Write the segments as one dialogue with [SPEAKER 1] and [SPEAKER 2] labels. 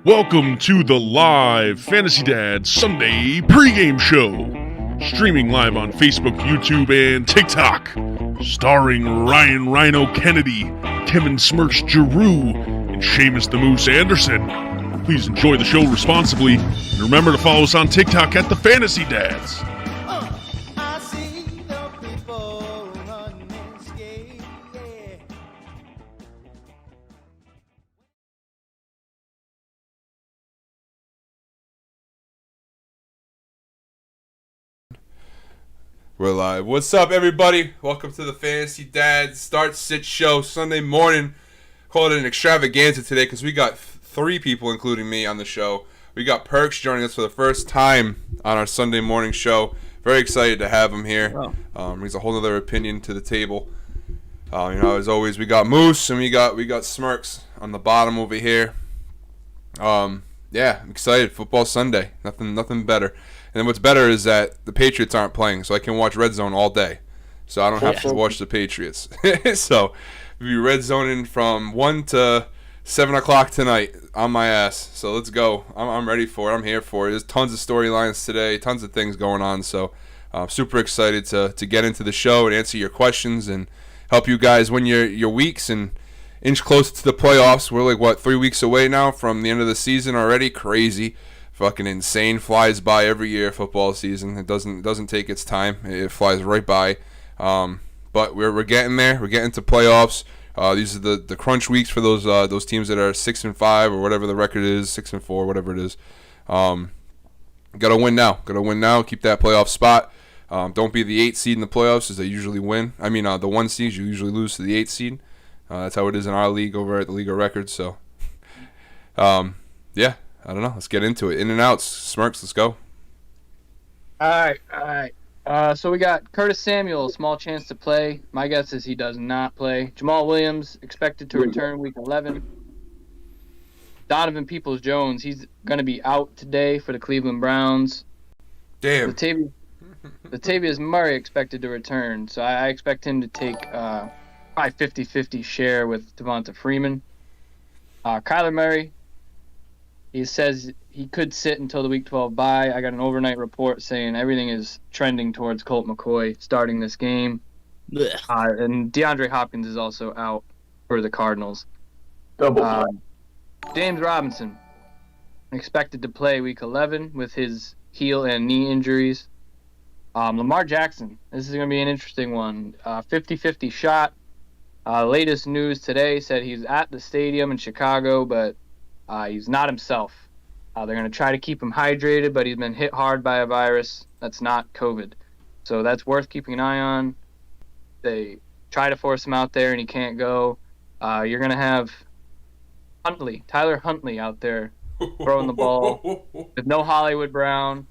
[SPEAKER 1] Welcome to the live Fantasy Dad Sunday pregame show, streaming live on Facebook, YouTube, and TikTok, starring Ryan Ryno Kennedy, Kevin Smirks Giroux, and Seamus the Moose Anderson. Please enjoy the show responsibly, and remember to follow us on TikTok at the Fantasy Dads.
[SPEAKER 2] We're live. What's up, everybody? Welcome to the Fantasy Dad Start-Sit Show Sunday morning. Call it an extravaganza today because we got three people, including me, on the show. We got Perks joining us for the first time on our Sunday morning show. Very excited to have him here. Brings a whole other opinion to the table. As always, we got Moose and we got Smirks on the bottom over here. I'm excited. Football Sunday. Nothing better. And what's better is that the Patriots aren't playing, so I can watch Red Zone all day. So I don't have to watch the Patriots. So we'll be Red Zoning from 1 to 7 o'clock tonight on my ass. So let's go. I'm ready for it. I'm here for it. There's tons of storylines today, tons of things going on. So I'm super excited to get into the show and answer your questions and help you guys win your weeks and inch closer to the playoffs. We're like, 3 weeks away now from the end of the season already? Crazy. Fucking insane. Flies by every year, football season. It doesn't take its time. It flies right by. But we're getting there. We're getting to playoffs. These are the crunch weeks for those teams that are 6-5 or whatever the record is, 6-4, whatever it is. Gotta win now. Keep that playoff spot. Don't be the 8 seed in the playoffs, as they usually win. I mean, the 1 seed, you usually lose to the 8 seed. That's how it is in our league over at the League of Records. So, I don't know. Let's get into it. In and outs. Smirks, let's go.
[SPEAKER 3] All right. So we got Curtis Samuel, small chance to play. My guess is he does not play. Jamal Williams, expected to return week 11. Donovan Peoples-Jones, he's going to be out today for the Cleveland Browns.
[SPEAKER 2] Damn.
[SPEAKER 3] Latavius Murray expected to return, so I expect him to take probably 50-50 share with Devonta Freeman. Kyler Murray, he says he could sit until the Week 12 bye. I got an overnight report saying everything is trending towards Colt McCoy starting this game. And DeAndre Hopkins is also out for the Cardinals. James Robinson, expected to play Week 11 with his heel and knee injuries. Lamar Jackson, this is going to be an interesting one. 50-50 shot. Latest news today said he's at the stadium in Chicago, but he's not himself. They're going to try to keep him hydrated, but he's been hit hard by a virus that's not COVID. So that's worth keeping an eye on. They try to force him out there, and he can't go. You're going to have Tyler Huntley out there throwing the ball with no Hollywood Brown.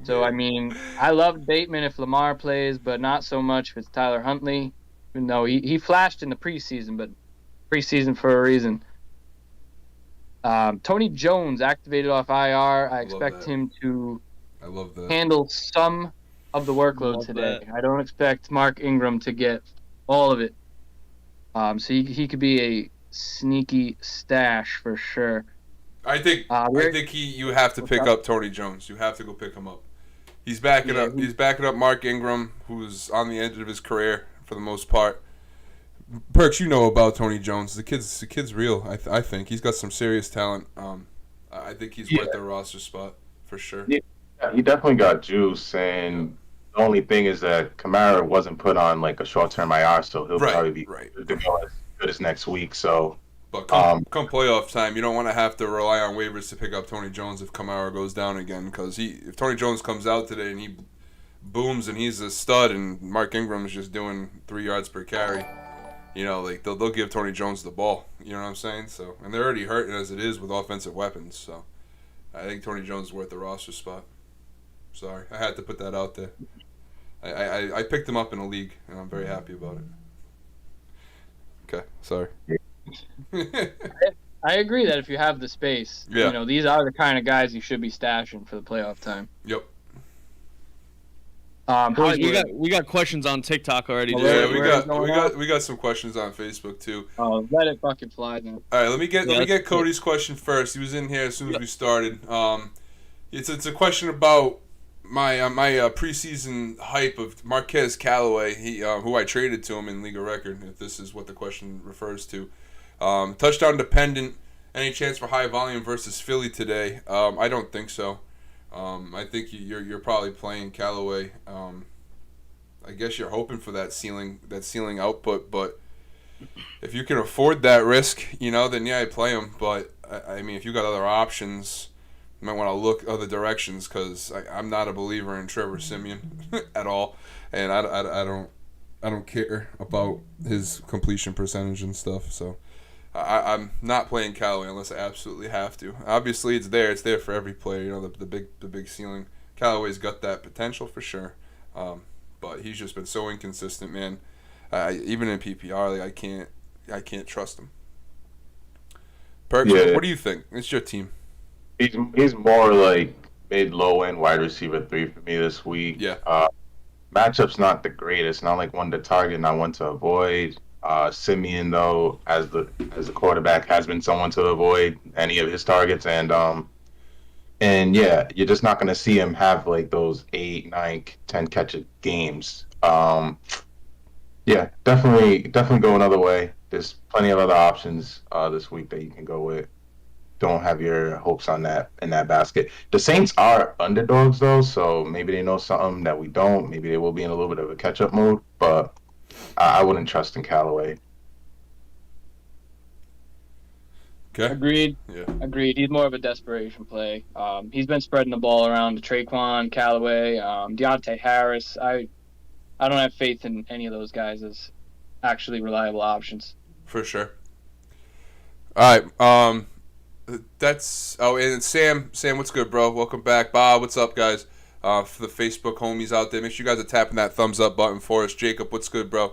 [SPEAKER 3] So, I love Bateman if Lamar plays, but not so much if it's Tyler Huntley. Even though he flashed in the preseason, but preseason for a reason. Tony Jones activated off IR. I expect him to handle some of the workload today. I don't expect Mark Ingram to get all of it. So he could be a sneaky stash for sure.
[SPEAKER 2] I think you have to pick up Tony Jones. You have to go pick him up. He's backing up. He's backing up Mark Ingram, who's on the edge of his career for the most part. Perks, you know about Tony Jones. The kid's real. I think he's got some serious talent. I think he's worth the roster spot for sure.
[SPEAKER 4] Yeah, he definitely got juice. And the only thing is that Kamara wasn't put on like a short-term IR, so he'll probably be good as next week. So,
[SPEAKER 2] but come playoff time, you don't want to have to rely on waivers to pick up Tony Jones if Kamara goes down again. Because if Tony Jones comes out today and he booms and he's a stud, and Mark Ingram is just doing 3 yards per carry. They'll give Tony Jones the ball. You know what I'm saying? So, and they're already hurting as it is with offensive weapons. So, I think Tony Jones is worth the roster spot. Sorry, I had to put that out there. I picked him up in a league, and I'm very happy about it. Okay, sorry.
[SPEAKER 3] I agree that if you have the space, these are the kind of guys you should be stashing for the playoff time.
[SPEAKER 2] Yep.
[SPEAKER 5] Boys, we got questions on TikTok already.
[SPEAKER 2] Yeah, we got some questions on Facebook too.
[SPEAKER 3] Oh, let it fucking fly then.
[SPEAKER 2] All right, let me get Cody's question first. He was in here as soon as we started. It's a question about my preseason hype of Marquez Callaway, who I traded to him in League of Record, if this is what the question refers to. Touchdown dependent. Any chance for high volume versus Philly today? I don't think so. I think you're probably playing Callaway. I guess you're hoping for that ceiling output, but if you can afford that risk, then yeah, I play him. But I mean, if you got other options, you might want to look other directions because I'm not a believer in Trevor Siemian at all, and I don't care about his completion percentage and stuff. So I'm not playing Callaway unless I absolutely have to. Obviously, it's there for every player. The big ceiling. Callaway's got that potential for sure, but he's just been so inconsistent, man. Even in PPR, I can't trust him. Perks, what do you think? It's your team.
[SPEAKER 4] He's more like mid-low end wide receiver 3 for me this week.
[SPEAKER 2] Yeah.
[SPEAKER 4] Matchup's not the greatest. Not like one to target, not one to avoid. Simeon, though, as the quarterback, has been someone to avoid any of his targets, and yeah, you're just not going to see him have like those 8, 9, 10 catch games. Yeah, definitely go another way. There's plenty of other options this week that you can go with. Don't have your hopes on that in that basket. The Saints are underdogs though, so maybe they know something that we don't. Maybe they will be in a little bit of a catch-up mode, but I wouldn't trust in Callaway.
[SPEAKER 2] Okay.
[SPEAKER 3] Agreed.
[SPEAKER 2] Yeah.
[SPEAKER 3] Agreed. He's more of a desperation play. He's been spreading the ball around to Traquan, Callaway, Deontay Harris. I don't have faith in any of those guys as actually reliable options.
[SPEAKER 2] For sure. All right. And Sam, what's good, bro? Welcome back. Bob, what's up, guys? For the Facebook homies out there, make sure you guys are tapping that thumbs up button for us. Jacob, what's good, bro?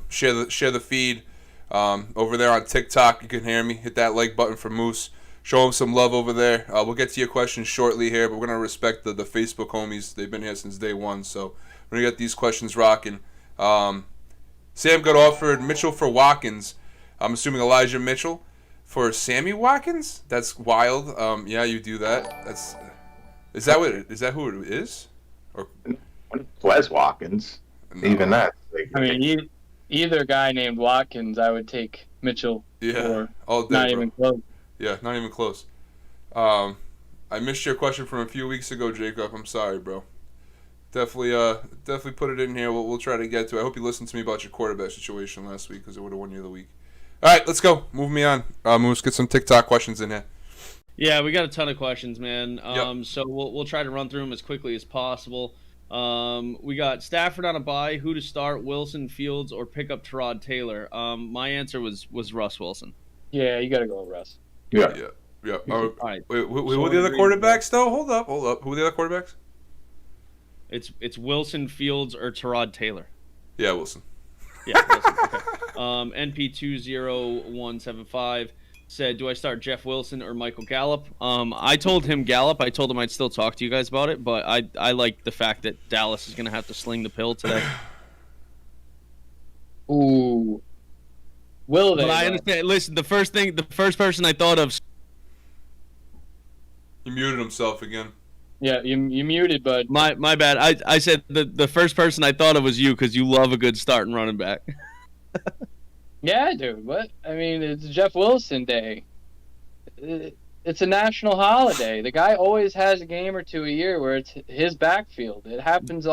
[SPEAKER 2] Share the feed over there on TikTok. You can hear me. Hit that like button for Moose. Show him some love over there. We'll get to your questions shortly here, but we're gonna respect the Facebook homies. They've been here since day one, so we're gonna get these questions rocking. Sam got offered Mitchell for Watkins. I'm assuming Elijah Mitchell for Sammy Watkins. That's wild. Yeah, you do that. Is that who it is? Or
[SPEAKER 4] Wes Watkins. No. Even that.
[SPEAKER 3] I mean, either guy named Watkins, I would take Mitchell.
[SPEAKER 2] Yeah. All day,
[SPEAKER 3] not
[SPEAKER 2] bro.
[SPEAKER 3] even close.
[SPEAKER 2] Yeah, not even close. I missed your question from a few weeks ago, Jacob. I'm sorry, bro. Definitely put it in here. We'll try to get to it. I hope you listened to me about your quarterback situation last week because it would have won you the week. All right, let's go. Move me on. Let's get some TikTok questions in here.
[SPEAKER 5] Yeah, we got a ton of questions, man.
[SPEAKER 2] Yep.
[SPEAKER 5] So we'll try to run through them as quickly as possible. We got Stafford on a bye. Who to start, Wilson, Fields, or pick up Tyrod Taylor? My answer was Russ Wilson.
[SPEAKER 3] Yeah, you got to go with Russ.
[SPEAKER 2] Yeah. All right. Wait, who were the other quarterbacks, though? Hold up. Who were the other quarterbacks?
[SPEAKER 5] It's Wilson, Fields, or Tyrod Taylor.
[SPEAKER 2] Yeah, Wilson.
[SPEAKER 5] Yeah, Wilson. Okay. NP20175 said, do I start Jeff Wilson or Michael Gallup? I told him Gallup. I told him I'd still talk to you guys about it, but I like the fact that Dallas is going to have to sling the pill today.
[SPEAKER 3] Ooh. Will they?
[SPEAKER 5] But I understand. Listen, the first person I thought of.
[SPEAKER 2] He muted himself again.
[SPEAKER 3] Yeah, you muted, bud.
[SPEAKER 5] My bad. I said the first person I thought of was you because you love a good starting running back.
[SPEAKER 3] Yeah, dude. What? I mean, it's Jeff Wilson Day. It's a national holiday. The guy always has a game or two a year where it's his backfield. It happens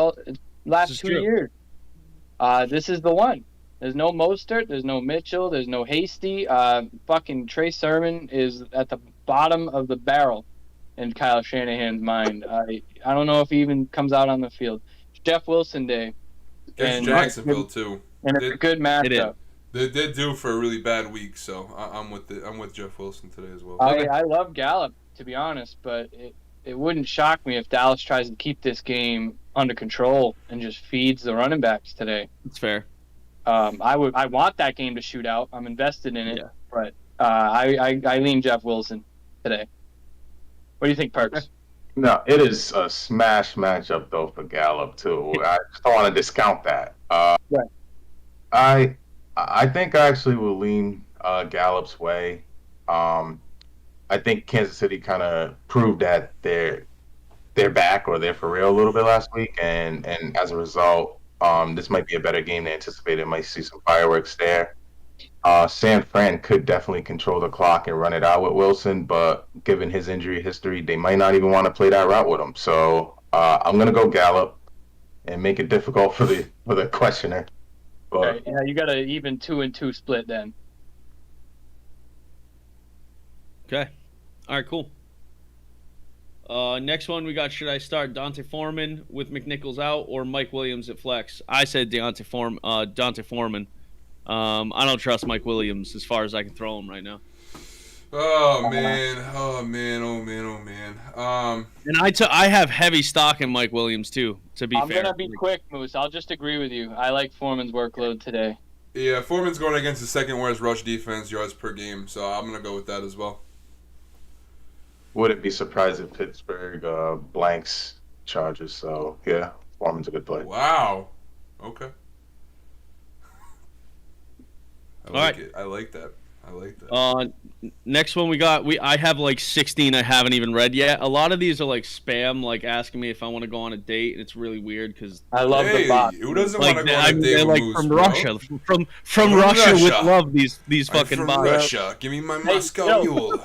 [SPEAKER 3] last 2 years. This is the one. There's no Mostert. There's no Mitchell. There's no Hasty. Fucking Trey Sermon is at the bottom of the barrel in Kyle Shanahan's mind. I don't know if he even comes out on the field. It's Jeff Wilson Day.
[SPEAKER 2] Against Jacksonville too.
[SPEAKER 3] And it's a good matchup.
[SPEAKER 2] They're due for a really bad week, so I'm with Jeff Wilson today as well.
[SPEAKER 3] I love Gallup, to be honest, but it wouldn't shock me if Dallas tries to keep this game under control and just feeds the running backs today.
[SPEAKER 5] That's fair.
[SPEAKER 3] I want that game to shoot out. I'm invested in it, but I lean Jeff Wilson today. What do you think, Perks?
[SPEAKER 4] No, it is a smash matchup though for Gallup too. I just don't want to discount that.
[SPEAKER 3] Right.
[SPEAKER 4] I I think I actually will lean Gallup's way. Um, I think Kansas City kind of proved that they're back or they're for real a little bit last week, and as a result, this might be a better game than anticipated. Might see some fireworks there. San Fran could definitely control the clock and run it out with Wilson, but given his injury history, they might not even want to play that route with him. So I'm gonna go Gallup and make it difficult for the questioner. But
[SPEAKER 3] Right. Yeah, you got an even 2-2 split then.
[SPEAKER 5] Okay. All right, cool. Next one we got, should I start Dante Foreman with McNichols out or Mike Williams at flex? I said Dante Foreman. I don't trust Mike Williams as far as I can throw him right now.
[SPEAKER 2] Oh man.
[SPEAKER 5] And I have heavy stock in Mike Williams too, to be
[SPEAKER 3] I'm
[SPEAKER 5] fair.
[SPEAKER 3] gonna be quick, Moose. I'll just agree with you. I like Foreman's workload today.
[SPEAKER 2] Yeah, Foreman's going against the second worst rush defense, yards per game, so I'm gonna go with that as well.
[SPEAKER 4] wouldn't be surprised if Pittsburgh blanks Chargers. So yeah, Foreman's a good play.
[SPEAKER 2] Wow. Okay. I
[SPEAKER 5] All
[SPEAKER 2] like
[SPEAKER 5] right.
[SPEAKER 2] it. I like that.
[SPEAKER 5] Next one we got, I have like 16 I haven't even read yet. A lot of these are like spam, like asking me if I want to go on a date, and it's really weird because
[SPEAKER 3] I love the bot.
[SPEAKER 2] Who doesn't
[SPEAKER 5] like
[SPEAKER 2] want to go on a date
[SPEAKER 5] they're
[SPEAKER 2] with
[SPEAKER 5] like
[SPEAKER 2] Moose,
[SPEAKER 5] from
[SPEAKER 2] bro?
[SPEAKER 5] Russia, from
[SPEAKER 2] From
[SPEAKER 5] Russia with
[SPEAKER 2] Russia.
[SPEAKER 5] love. These
[SPEAKER 2] I'm
[SPEAKER 5] fucking
[SPEAKER 2] from
[SPEAKER 5] bots.
[SPEAKER 2] Russia. Give me my Moscow
[SPEAKER 3] yo.
[SPEAKER 2] mule.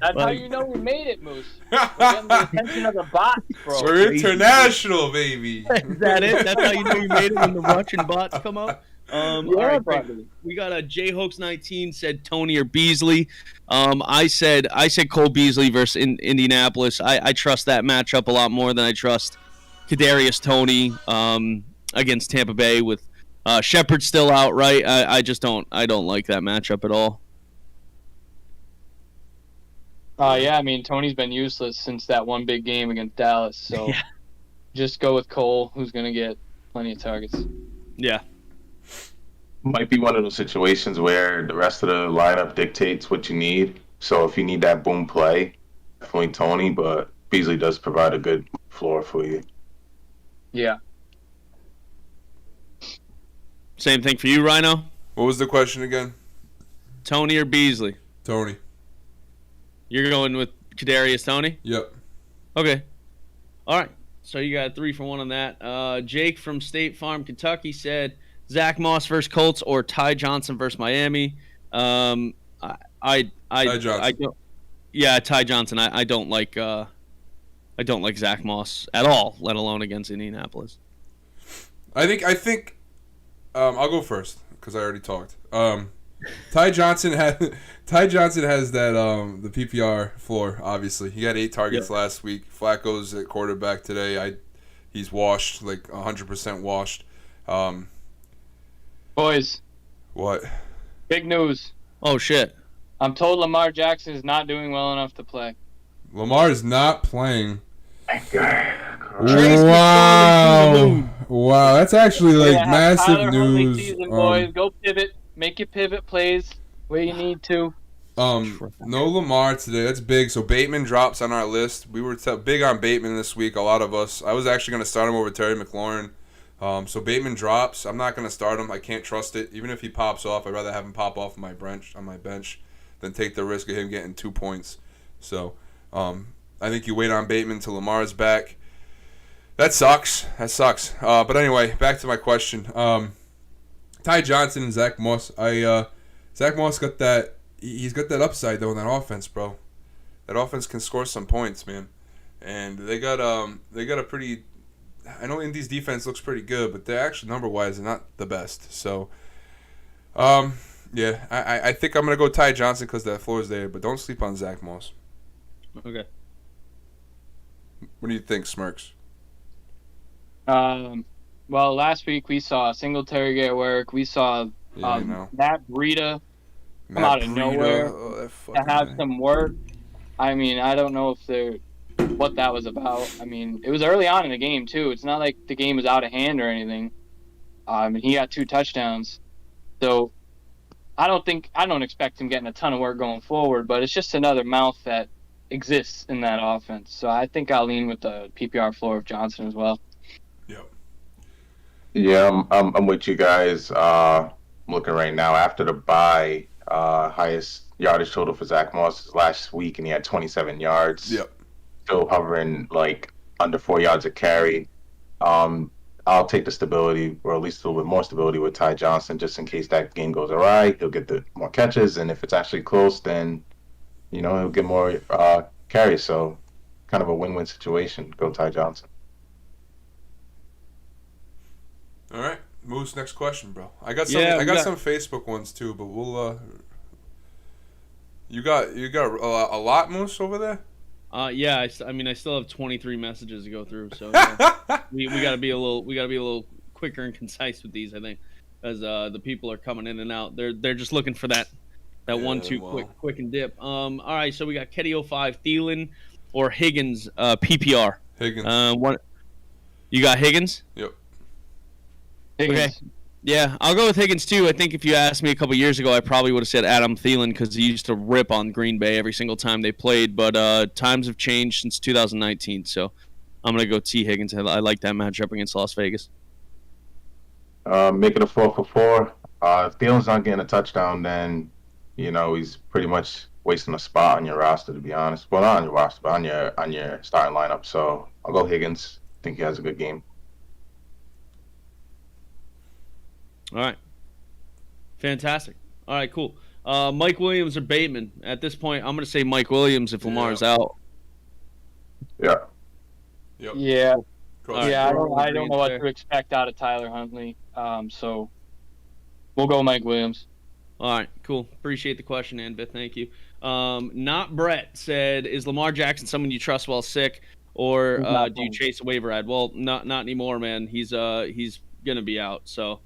[SPEAKER 3] That's how
[SPEAKER 5] Like-
[SPEAKER 3] you know we made it, Moose. We're getting the attention of the bots, bro.
[SPEAKER 2] We're
[SPEAKER 5] crazy.
[SPEAKER 2] international, baby.
[SPEAKER 5] Is that it? That's how you know you made it when the Russian bots come up. All right, great.
[SPEAKER 3] buddy.
[SPEAKER 5] We got a Jhokes19 said Tony or Beasley. I said Cole Beasley versus Indianapolis. I trust that matchup a lot more than I trust Kadarius Toney against Tampa Bay with Shepard still out. Right? I just don't like that matchup at all.
[SPEAKER 3] Yeah, I mean, Tony's been useless since that one big game against Dallas, so
[SPEAKER 5] Yeah.
[SPEAKER 3] just go with Cole, who's going to get plenty of targets.
[SPEAKER 5] Yeah.
[SPEAKER 4] Might be one of those situations where the rest of the lineup dictates what you need. So if you need that boom play, definitely Tony, but Beasley does provide a good floor for you.
[SPEAKER 3] Yeah.
[SPEAKER 5] Same thing for you, Ryno.
[SPEAKER 2] What was the question again?
[SPEAKER 5] Tony or Beasley?
[SPEAKER 2] Tony.
[SPEAKER 5] You're going with Kadarius Toney?
[SPEAKER 2] Yep.
[SPEAKER 5] Okay. All right. So you got 3 for 1 on that. Jake from State Farm, Kentucky said Zach Moss versus Colts or Ty Johnson versus Miami. Ty Johnson. Ty Johnson. I don't like Zach Moss at all, let alone against Indianapolis.
[SPEAKER 2] I think I'll go first because I already talked. Ty Johnson has that the PPR floor. Obviously, he had 8 targets last week. Flacco's at quarterback today. He's washed, like 100% washed.
[SPEAKER 3] Boys,
[SPEAKER 2] What?
[SPEAKER 3] big news.
[SPEAKER 5] Oh shit.
[SPEAKER 3] I'm told Lamar Jackson is not doing well enough to play.
[SPEAKER 2] Lamar is not playing.
[SPEAKER 5] Trace
[SPEAKER 2] Wow. Wow, that's actually like
[SPEAKER 3] Yeah,
[SPEAKER 2] massive
[SPEAKER 3] Tyler Huntley
[SPEAKER 2] news.
[SPEAKER 3] season, boys. Go pivot. Make your pivot plays where you need to.
[SPEAKER 2] No Lamar today. That's big. So Bateman drops on our list. We were big on Bateman this week. A lot of us. I was actually going to start him over Terry McLaurin. So Bateman drops. I'm not going to start him. I can't trust it. Even if he pops off, I'd rather have him pop off on my bench than take the risk of him getting 2 points. So I think you wait on Bateman until Lamar's back. That sucks. But anyway, back to my question. Ty Johnson and Zach Moss. Zach Moss got that. He's got that upside though in that offense, bro. That offense can score some points, man. And they got a pretty. I know Indy's defense looks pretty good, but they're actually number-wise they're not the best. So, yeah, I think I'm gonna go Ty Johnson because that floor is there, but don't sleep on Zach Moss.
[SPEAKER 5] Okay.
[SPEAKER 2] What do you think, Smirks?
[SPEAKER 3] Well, last week we saw Singletary get work. We saw
[SPEAKER 2] Yeah, you know.
[SPEAKER 3] Matt Breida
[SPEAKER 2] Matt
[SPEAKER 3] out of
[SPEAKER 2] Breida,
[SPEAKER 3] nowhere
[SPEAKER 2] that
[SPEAKER 3] to
[SPEAKER 2] fucking
[SPEAKER 3] have
[SPEAKER 2] guy.
[SPEAKER 3] some work. I mean, I don't know what that was about. I mean, it was early on in the game too. It's not like the game was out of hand or anything. And he got 2 touchdowns, so I don't expect him getting a ton of work going forward. But it's just another mouth that exists in that offense. So I think I'll lean with the PPR floor of Johnson as well.
[SPEAKER 2] Yep.
[SPEAKER 4] Yeah, I'm with you guys. I'm looking right now after the bye. Highest yardage total for Zach Moss is last week, and he had 27 yards.
[SPEAKER 2] Yep.
[SPEAKER 4] Still hovering like under 4 yards a carry. I'll take the stability, or at least a little bit more stability with Ty Johnson, just in case that game goes awry. He'll get the more catches, and if it's actually close, then he'll get more carries. So, kind of a win-win situation. Go Ty Johnson.
[SPEAKER 2] All right, Moose. Next question, bro. I got some Facebook ones too, but we'll. You got a lot, Moose, over there.
[SPEAKER 5] Yeah, I still have 23 messages to go through, so we gotta be a little quicker and concise with these, I think, as the people are coming in and out. They're just looking for that 1-2 quick and dip. All right, so we got Ketty 05, Thielen, or Higgins, PPR.
[SPEAKER 2] Higgins.
[SPEAKER 5] You got Higgins?
[SPEAKER 2] Yep.
[SPEAKER 3] Higgins.
[SPEAKER 5] Okay. Yeah, I'll go with Higgins too. I think if you asked me a couple years ago, I probably would have said Adam Thielen because he used to rip on Green Bay every single time they played. But times have changed since 2019, so I'm gonna go T Higgins. I like that matchup against Las Vegas.
[SPEAKER 4] Make it a 4-for-4. If Thielen's not getting a touchdown, then he's pretty much wasting a spot on your roster, to be honest. Well, not on your roster, but on your starting lineup. So I'll go Higgins. I think he has a good game.
[SPEAKER 5] All right. Fantastic. All right, cool. Mike Williams or Bateman? At this point, I'm going to say Mike Williams if Lamar's out.
[SPEAKER 4] Yeah.
[SPEAKER 2] Yep.
[SPEAKER 3] Yeah.
[SPEAKER 2] Right.
[SPEAKER 3] Yeah, I don't know what to expect out of Tyler Huntley. So we'll go Mike Williams.
[SPEAKER 5] All right, cool. Appreciate the question, Anvith. Thank you. Not Brett said, is Lamar Jackson someone you trust while sick, or do you chase a waiver ad? Well, not anymore, man. He's going to be out, so...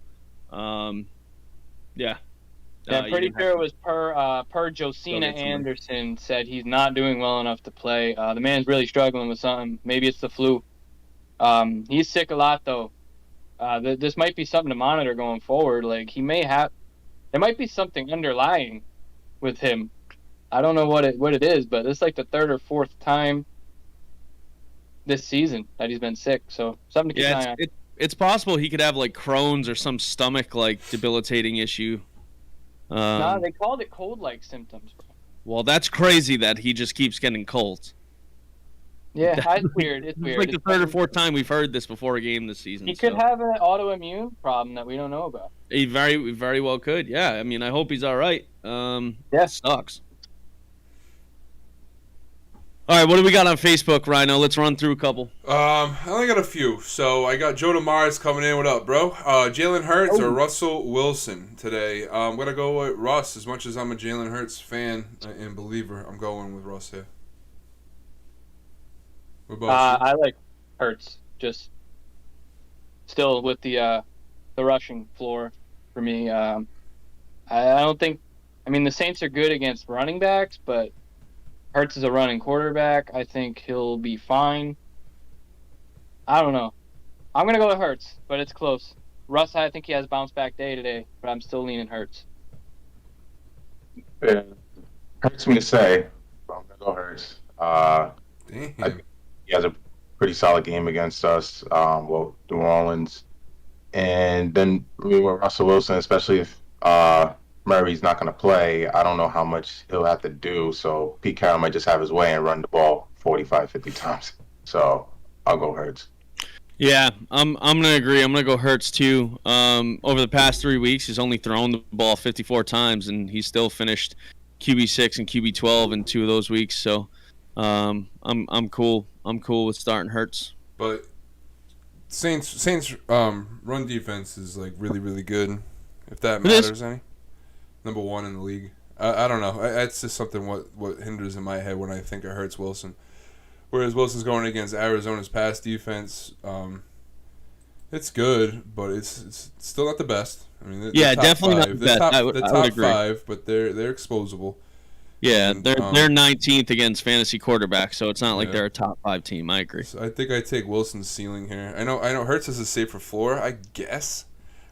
[SPEAKER 5] yeah.
[SPEAKER 3] I'm pretty sure it was per Josina Anderson said he's not doing well enough to play. The man's really struggling with something. Maybe it's the flu. He's sick a lot though. This might be something to monitor going forward. Like there might be something underlying with him. I don't know what it is, but it's like the third or fourth time this season that he's been sick. So something to keep an eye on.
[SPEAKER 5] It's possible he could have like Crohn's or some stomach like debilitating issue.
[SPEAKER 3] No, they called it cold-like symptoms, bro.
[SPEAKER 5] Well, that's crazy that he just keeps getting colds.
[SPEAKER 3] Yeah, it's weird. It's weird.
[SPEAKER 5] Like the third or fourth time we've heard this before a game this season.
[SPEAKER 3] He could have an autoimmune problem that we don't know about.
[SPEAKER 5] He very, very well could. Yeah, I mean, I hope he's all right.
[SPEAKER 3] Yeah,
[SPEAKER 5] sucks. All right, what do we got on Facebook, Ryno? Let's run through a couple.
[SPEAKER 2] I only got a few. So I got Joe DeMars coming in. What up, bro? Jalen Hurts or Russell Wilson today? I'm going to go with Russ. As much as I'm a Jalen Hurts fan and believer, I'm going with Russ here. What about you?
[SPEAKER 3] I like Hurts. Just still with the rushing floor for me. I don't think... I mean, the Saints are good against running backs, but... Hurts is a running quarterback. I think he'll be fine. I don't know. I'm going to go with Hurts, but it's close. Russ, I think he has a bounce-back day today, but I'm still leaning Hurts.
[SPEAKER 4] Yeah. Hurts me to say, but I'm going to go Hurts.
[SPEAKER 2] Damn.
[SPEAKER 4] He has a pretty solid game against us, New Orleans. And then with Russell Wilson, especially if Murray's not going to play, I don't know how much he'll have to do. So Pete Carroll might just have his way and run the ball 45, 50 times. So I'll go Hurts.
[SPEAKER 5] Yeah, I'm going to agree. I'm going to go Hurts too. Over the past 3 weeks, he's only thrown the ball 54 times, and he still finished QB6 and QB12 in 2 of those weeks. So I'm cool. I'm cool with starting Hurts.
[SPEAKER 2] But Saints run defense is like really, really good, if that matters any. Number 1 in the league. I don't know. It's just something what hinders in my head when I think of Hurts Wilson. Whereas Wilson's going against Arizona's pass defense, it's good, but it's still not the best. I mean,
[SPEAKER 5] definitely not the best. I would agree.
[SPEAKER 2] 5, but they're exposable.
[SPEAKER 5] Yeah, they're 19th against fantasy quarterbacks, so it's not like they're a top 5 team. I agree.
[SPEAKER 2] So I think I take Wilson's ceiling here. I know Hurts is a safer floor, I guess,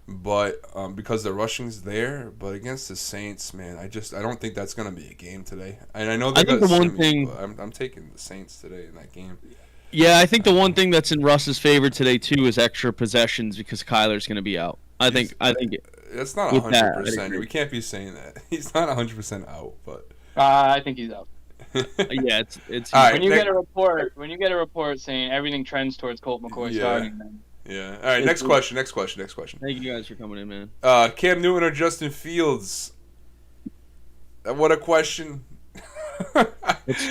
[SPEAKER 2] but because the rushing's there. But against the Saints, man, I don't think that's gonna be a game today. And I know they got Simi, but I'm taking the Saints today in that game.
[SPEAKER 5] Yeah, I think the one thing that's in Russ's favor today too is extra possessions because Kyler's going to be out. I think
[SPEAKER 2] that's not 100%. We can't be saying that he's not 100% out, but
[SPEAKER 3] I think he's out.
[SPEAKER 5] Yeah, it's
[SPEAKER 2] all right,
[SPEAKER 3] when you get a report saying everything trends towards Colt McCoy starting, then
[SPEAKER 2] yeah. All right, next question.
[SPEAKER 5] Thank you guys for coming in, man.
[SPEAKER 2] Cam Newton or Justin Fields? What a question.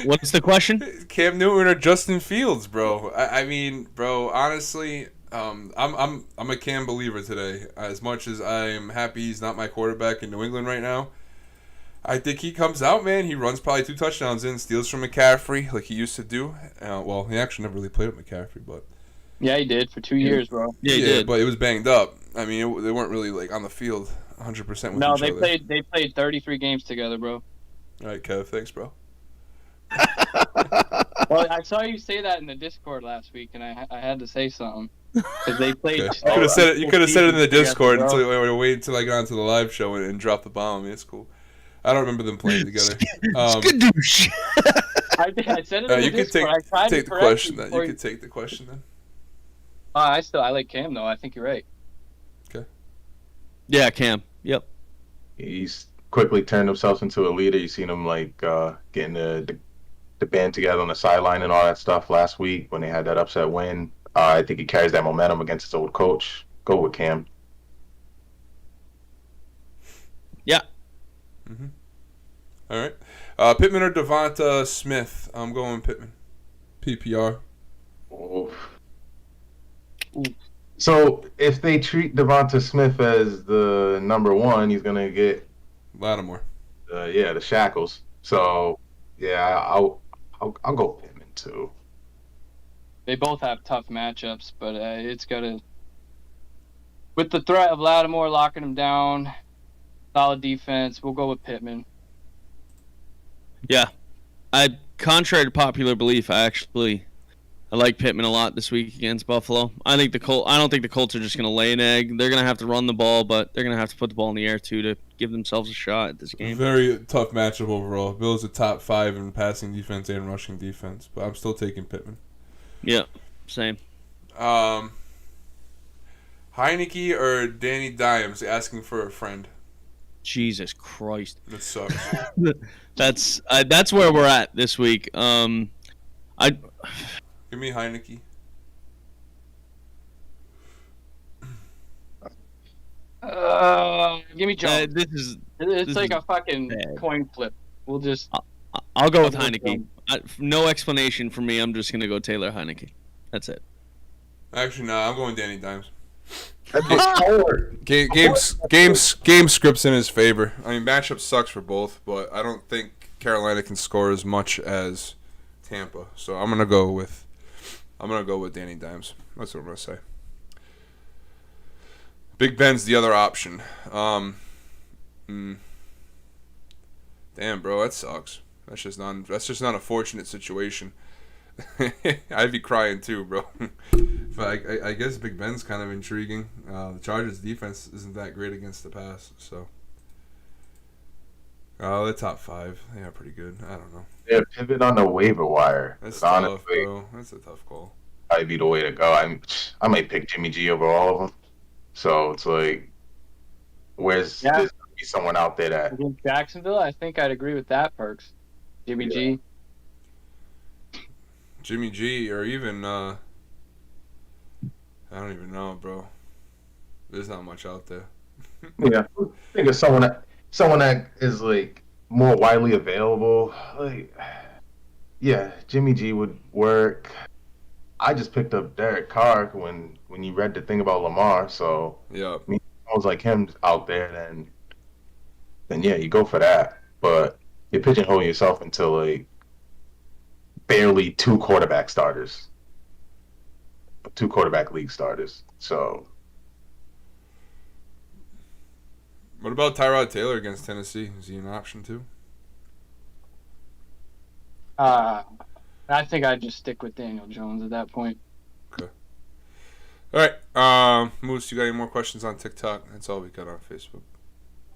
[SPEAKER 5] What's the question?
[SPEAKER 2] Cam Newton or Justin Fields, bro? I mean, bro, honestly, I'm a Cam believer today. As much as I am happy he's not my quarterback in New England right now, I think he comes out, man. He runs probably 2 touchdowns in, steals from McCaffrey like he used to do. Well, he actually never really played with McCaffrey, but
[SPEAKER 3] yeah, he did for 2 years, bro.
[SPEAKER 5] Yeah, he did.
[SPEAKER 2] But it was banged up. I mean, they weren't really like on the field 100% with each other.
[SPEAKER 3] No, they played 33 games together, bro.
[SPEAKER 2] All right, Kev, thanks, bro.
[SPEAKER 3] Well, I saw you say that in the Discord last week, and I had to say something because they played.
[SPEAKER 2] Okay. You could have said it in the Discord until you wait until I got onto the live show and drop the bomb. I mean, it's cool. I don't remember them playing together.
[SPEAKER 5] Skadoosh.
[SPEAKER 3] I said it in the Discord. I
[SPEAKER 2] take the question then. You could take the question then.
[SPEAKER 3] I like Cam though. I think you're right.
[SPEAKER 2] Okay.
[SPEAKER 5] Yeah, Cam. Yep.
[SPEAKER 4] He's quickly turned himself into a leader. You seen him like getting the band together on the sideline and all that stuff last week when they had that upset win. I think he carries that momentum against his old coach. Go with Cam.
[SPEAKER 5] Yeah.
[SPEAKER 2] Mm-hmm. All right. Pittman or Devonta Smith? I'm going Pittman. PPR.
[SPEAKER 4] Oh. So if they treat Devonta Smith as the number 1, he's gonna get
[SPEAKER 2] Lattimore.
[SPEAKER 4] The shackles. So yeah, I'll go Pittman too.
[SPEAKER 3] They both have tough matchups, but it's gotta. With the threat of Lattimore locking him down, solid defense. We'll go with Pittman.
[SPEAKER 5] Yeah, contrary to popular belief, I like Pittman a lot this week against Buffalo. I don't think the Colts are just going to lay an egg. They're going to have to run the ball, but they're going to have to put the ball in the air too to give themselves a shot at this game.
[SPEAKER 2] Very tough matchup overall. Bills are top 5 in passing defense and rushing defense, but I'm still taking Pittman.
[SPEAKER 5] Yeah, same.
[SPEAKER 2] Heineke or Danny Dimes asking for a friend.
[SPEAKER 5] Jesus Christ.
[SPEAKER 2] That sucks.
[SPEAKER 5] That's where we're at this week.
[SPEAKER 2] Give me Heineke.
[SPEAKER 3] Give me Jones. It's like a fucking
[SPEAKER 5] bad.
[SPEAKER 3] coin flip. We'll just.
[SPEAKER 5] I'll go with Heineke. No explanation for me. I'm just gonna go Taylor Heineke. That's it.
[SPEAKER 2] Actually, no. I'm going Danny Dimes.
[SPEAKER 4] Game
[SPEAKER 2] scripts in his favor. I mean, matchup sucks for both, but I don't think Carolina can score as much as Tampa. So I'm gonna go with Danny Dimes. That's what I'm gonna say. Big Ben's the other option. Damn, bro, that sucks. That's just not a fortunate situation. I'd be crying too, bro. But I guess Big Ben's kind of intriguing. The Chargers' defense isn't that great against the pass, so. They're top 5. They are pretty good. I don't know.
[SPEAKER 4] Yeah, pivot on the waiver wire.
[SPEAKER 2] That's tough, bro. That's a tough call.
[SPEAKER 4] Probably be the way to go. I might pick Jimmy G over all of them. So it's like, there's gonna be someone out there that
[SPEAKER 3] Against Jacksonville, I think I'd agree with that, Perks. Jimmy G.
[SPEAKER 2] Jimmy G, or even I don't even know, bro. There's not much out there.
[SPEAKER 4] Yeah, I think of someone that is like more widely available. Like, yeah, Jimmy G would work. I just picked up Derek Carr when you read the thing about Lamar. So
[SPEAKER 2] Yeah.
[SPEAKER 4] I mean, I was like him out there, then yeah, you go for that. But you're pigeonholing yourself into like barely 2 quarterback starters, 2 quarterback league starters. So.
[SPEAKER 2] What about Tyrod Taylor against Tennessee? Is he an option too?
[SPEAKER 3] I think I'd just stick with Daniel Jones at that point.
[SPEAKER 2] Okay. All right. Moose, you got any more questions on TikTok? That's all we got on Facebook.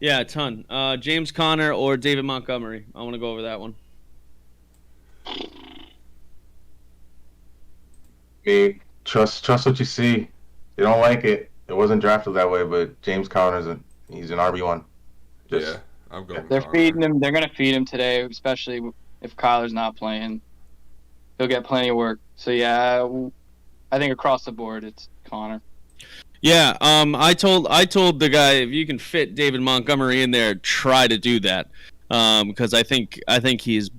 [SPEAKER 5] Yeah, a ton. James Conner or David Montgomery? I want to go over that one.
[SPEAKER 4] Trust what you see. You don't like it. It wasn't drafted that way, but James Conner's he's an RB1.
[SPEAKER 2] Yeah, I'm going.
[SPEAKER 3] They're feeding him. They're gonna feed him today, especially if Kyler's not playing. He'll get plenty of work. So yeah, I think across the board it's Conner.
[SPEAKER 5] Yeah, I told the guy, if you can fit David Montgomery in there, try to do that. Because I think he's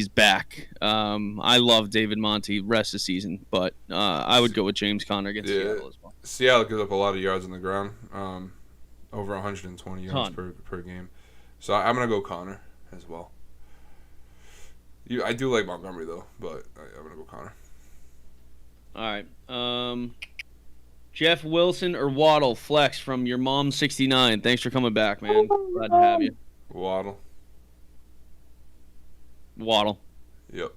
[SPEAKER 5] back. I love David Monty rest of the season, but I would go with James Conner against Seattle as well.
[SPEAKER 2] Seattle gives up a lot of yards on the ground, over 120 yards per game. So I'm gonna go Conner as well. I do like Montgomery though, but I'm gonna go Conner.
[SPEAKER 5] All right. Jeff Wilson or Waddle flex from your mom 69. Thanks for coming back, man. Glad to have you.
[SPEAKER 2] Waddle. Yep.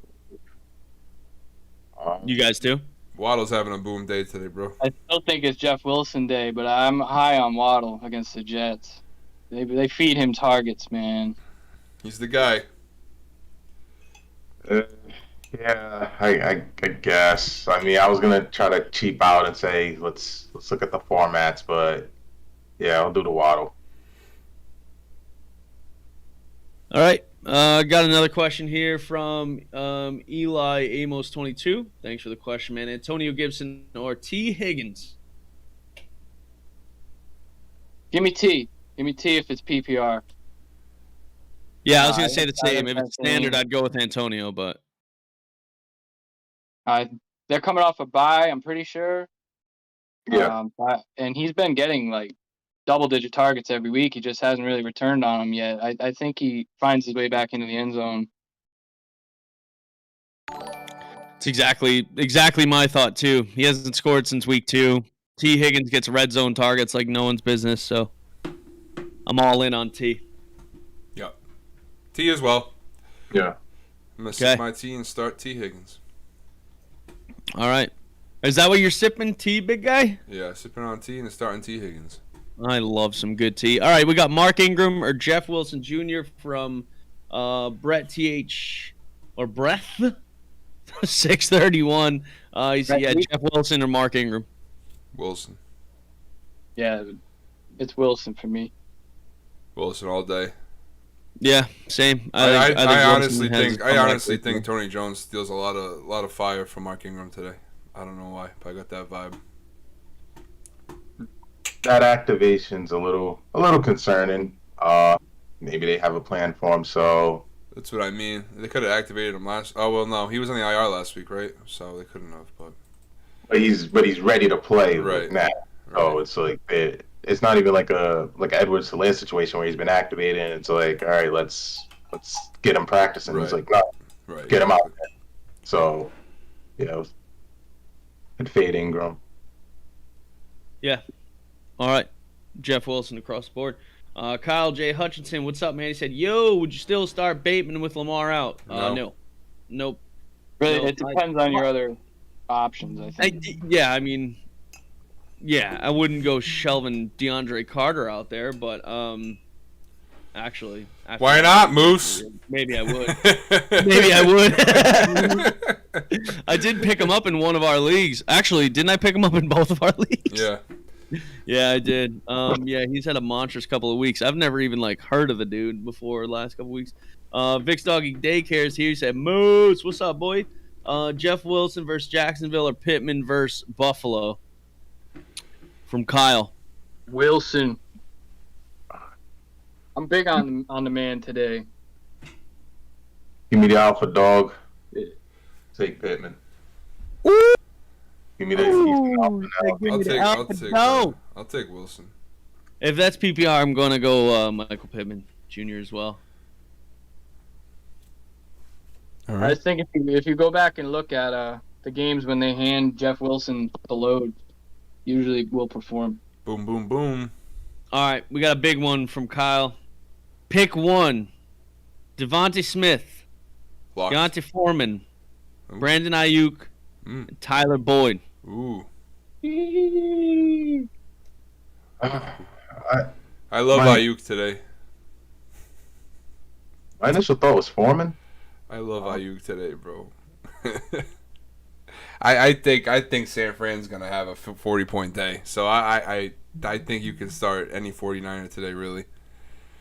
[SPEAKER 5] You guys too?
[SPEAKER 2] Waddle's having a boom day today, bro.
[SPEAKER 3] I still think it's Jeff Wilson day, but I'm high on Waddle against the Jets. They feed him targets, man.
[SPEAKER 2] He's the guy.
[SPEAKER 4] Yeah, I guess. I mean, I was gonna try to cheap out and say let's look at the formats, but yeah, I'll do the Waddle.
[SPEAKER 5] All right. Got another question here from Eli Amos 22. Thanks for the question, man. Antonio Gibson or T. Higgins?
[SPEAKER 3] Give me T. Give me T if it's PPR.
[SPEAKER 5] Yeah, I was gonna say the same. If it's standard, I'd go with Antonio, but
[SPEAKER 3] they're coming off a bye, I'm pretty sure.
[SPEAKER 4] Yeah.
[SPEAKER 3] And he's been getting like double-digit targets every week. He just hasn't really returned on them yet. I think he finds his way back into the end zone.
[SPEAKER 5] it's exactly my thought too. He hasn't scored since week 2. T. Higgins gets red zone targets like no one's business, so I'm all in on T.
[SPEAKER 2] Yep. T as well.
[SPEAKER 4] Yeah.
[SPEAKER 2] I'm gonna sip my T and start T. Higgins.
[SPEAKER 5] All right. Is that what you're sipping, T, big guy?
[SPEAKER 2] Yeah, sipping on T and starting T. Higgins.
[SPEAKER 5] I love some good tea. All right, we got Mark Ingram or Jeff Wilson Jr. from Brett TH or Breath 631. Jeff Wilson or Mark Ingram.
[SPEAKER 2] Wilson.
[SPEAKER 3] Yeah, it's Wilson for me.
[SPEAKER 2] Wilson all day.
[SPEAKER 5] Yeah, same.
[SPEAKER 2] I honestly think Tony Jones steals a lot of fire from Mark Ingram today. I don't know why, but I got that vibe.
[SPEAKER 4] That activation's a little concerning. Maybe they have a plan for him, so
[SPEAKER 2] that's what I mean. They could have activated him last. Oh well, no, he was on the IR last week, right? So they couldn't have. But
[SPEAKER 4] he's ready to play
[SPEAKER 2] right
[SPEAKER 4] now.
[SPEAKER 2] Right.
[SPEAKER 4] So it's like it's not even like an Edwards Hilaire situation where he's been activated. And it's like, all right, let's get him practicing.
[SPEAKER 2] Right.
[SPEAKER 4] It's like, no, get him out there. So I'd fade Ingram.
[SPEAKER 5] Yeah. All right. Jeff Wilson across the board. Kyle J. Hutchinson, what's up, man? He said, yo, would you still start Bateman with Lamar out? No. Nope.
[SPEAKER 3] Really,
[SPEAKER 5] No,
[SPEAKER 3] it depends on your other options, I think.
[SPEAKER 5] I wouldn't go shelving DeAndre Carter out there, but actually.
[SPEAKER 2] Why not, Moose?
[SPEAKER 5] Maybe I would. I did pick him up in one of our leagues. Actually, didn't I pick him up in both of our leagues?
[SPEAKER 2] Yeah.
[SPEAKER 5] Yeah, I did. He's had a monstrous couple of weeks. I've never even heard of the dude before the last couple of weeks. Vic's Doggy Daycare is here. He said, Moose, what's up, boy? Jeff Wilson versus Jacksonville or Pittman versus Buffalo? From Kyle.
[SPEAKER 3] Wilson. I'm big on the man today.
[SPEAKER 4] Give me the alpha dog. Take Pittman.
[SPEAKER 5] Ooh.
[SPEAKER 4] Give me the
[SPEAKER 2] I'll take Wilson.
[SPEAKER 5] If that's PPR, I'm going to go Michael Pittman Jr. as well.
[SPEAKER 3] All right. I think if you go back and look at the games when they hand Jeff Wilson the load, usually will perform.
[SPEAKER 2] Boom, boom, boom.
[SPEAKER 5] All right, we got a big one from Kyle. Pick one. Devonta Smith, Deontay Foreman, Brandon Ayuk, and Tyler Boyd.
[SPEAKER 2] Ooh. I love
[SPEAKER 4] my-
[SPEAKER 2] Ayuk today.
[SPEAKER 4] My initial thought was Foreman.
[SPEAKER 2] I love Ayuk today, bro. I think San Fran's gonna have a 40-point day. So I think you can start any 49er today, really.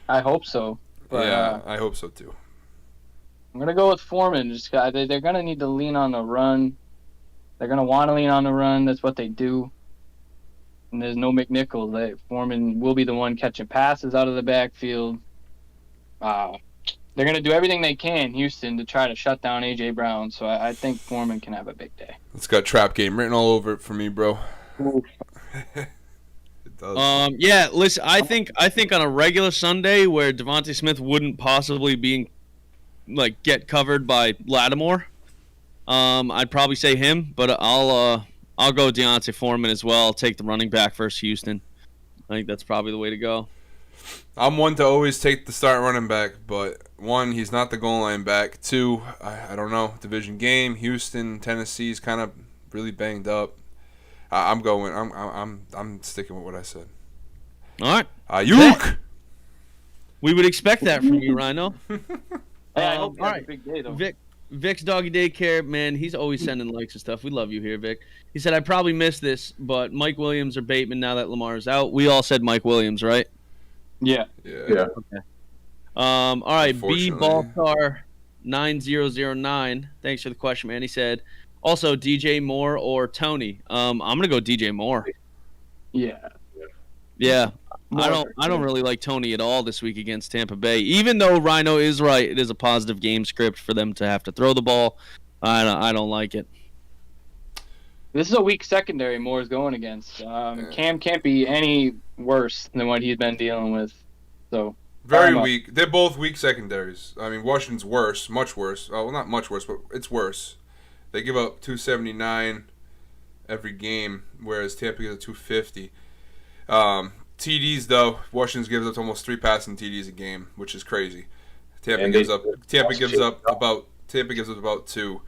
[SPEAKER 3] I hope so. But,
[SPEAKER 2] yeah, I hope so too.
[SPEAKER 3] I'm gonna go with Foreman. Just they're gonna need to lean on the run. They're gonna want to lean on the run. That's what they do. And there's no McNichols. Foreman will be the one catching passes out of the backfield. They're gonna do everything they can, Houston, to try to shut down AJ Brown. So I think Foreman can have a big day.
[SPEAKER 2] It's got trap game written all over it for me, bro. It does.
[SPEAKER 5] Yeah, listen, I think on a regular Sunday where Devonta Smith wouldn't possibly get covered by Lattimore, I'd probably say him, but I'll go Deontay Foreman as well. I'll take the running back versus Houston. I think that's probably the way to go.
[SPEAKER 2] I'm one to always take the start running back, but one, he's not the goal line back. Two, I don't know, division game. Houston, Tennessee's kind of really banged up. I'm sticking with what I said.
[SPEAKER 5] All right,
[SPEAKER 2] Ayuk.
[SPEAKER 5] we would expect that from you, Ryno.
[SPEAKER 3] I hope he
[SPEAKER 5] all
[SPEAKER 3] has
[SPEAKER 5] right.
[SPEAKER 3] a big day though.
[SPEAKER 5] Vic's Doggy Daycare, man, he's always sending likes and stuff. We love you here, Vic. He said, I probably missed this, but Mike Williams or Bateman now that Lamar's out. We all said Mike Williams, right?
[SPEAKER 3] Yeah.
[SPEAKER 4] Yeah.
[SPEAKER 5] All right, B
[SPEAKER 2] Unfortunately.
[SPEAKER 5] Ballstar 9009. Thanks for the question, man. He said, also DJ Moore or Tony. I'm gonna go DJ Moore.
[SPEAKER 3] Yeah.
[SPEAKER 5] Yeah.
[SPEAKER 3] Moore.
[SPEAKER 5] I don't really like Tony at all this week against Tampa Bay. Even though Ryno is right, it is a positive game script for them to have to throw the ball. I don't like it.
[SPEAKER 3] This is a weak secondary Moore's going against. Cam can't be any worse than what he's been dealing with. So
[SPEAKER 2] Very
[SPEAKER 3] Fair
[SPEAKER 2] weak. They're both weak secondaries. I mean, Washington's worse, much worse. Oh, well, not much worse, but it's worse. They give up 279 every game, whereas Tampa gives up 250. TDs though, Washington gives up almost 3 passing TDs a game, which is crazy. Tampa gives up about 2.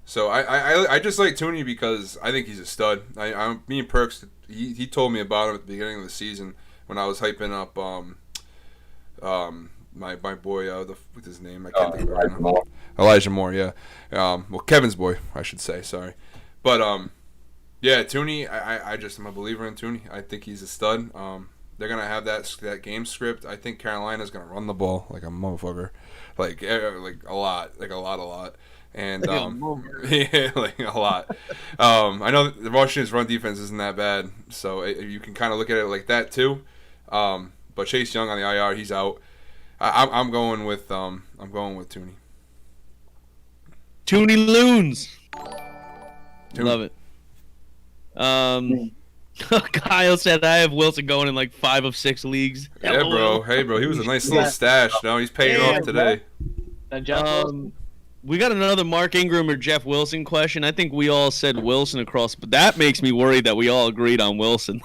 [SPEAKER 2] So I just like Tooney because I think he's a stud. Me and Perks, he told me about him at the beginning of the season when I was hyping up my boy, what's his name? I can't think of it right now. Elijah Moore, yeah. Well, Kevin's boy, I should say. Sorry, but yeah, Tooney. I'm a believer in Tooney. I think he's a stud. They're gonna have that game script. I think Carolina's gonna run the ball like a motherfucker, like a lot. And yeah, like a lot. I know the Washington's run defense isn't that bad, so you can kind of look at it like that too. But Chase Young on the IR, he's out. I'm going with Tooney.
[SPEAKER 5] Tooney Loons.
[SPEAKER 2] Tooney.
[SPEAKER 5] Love it. Kyle said I have Wilson going in like 5 of 6 leagues.
[SPEAKER 2] Yeah, bro. Hey, bro. He was a nice little stash. No, he's paying off today.
[SPEAKER 5] We got another Mark Ingram or Jeff Wilson question. I think we all said Wilson across, but that makes me worried that we all agreed on Wilson.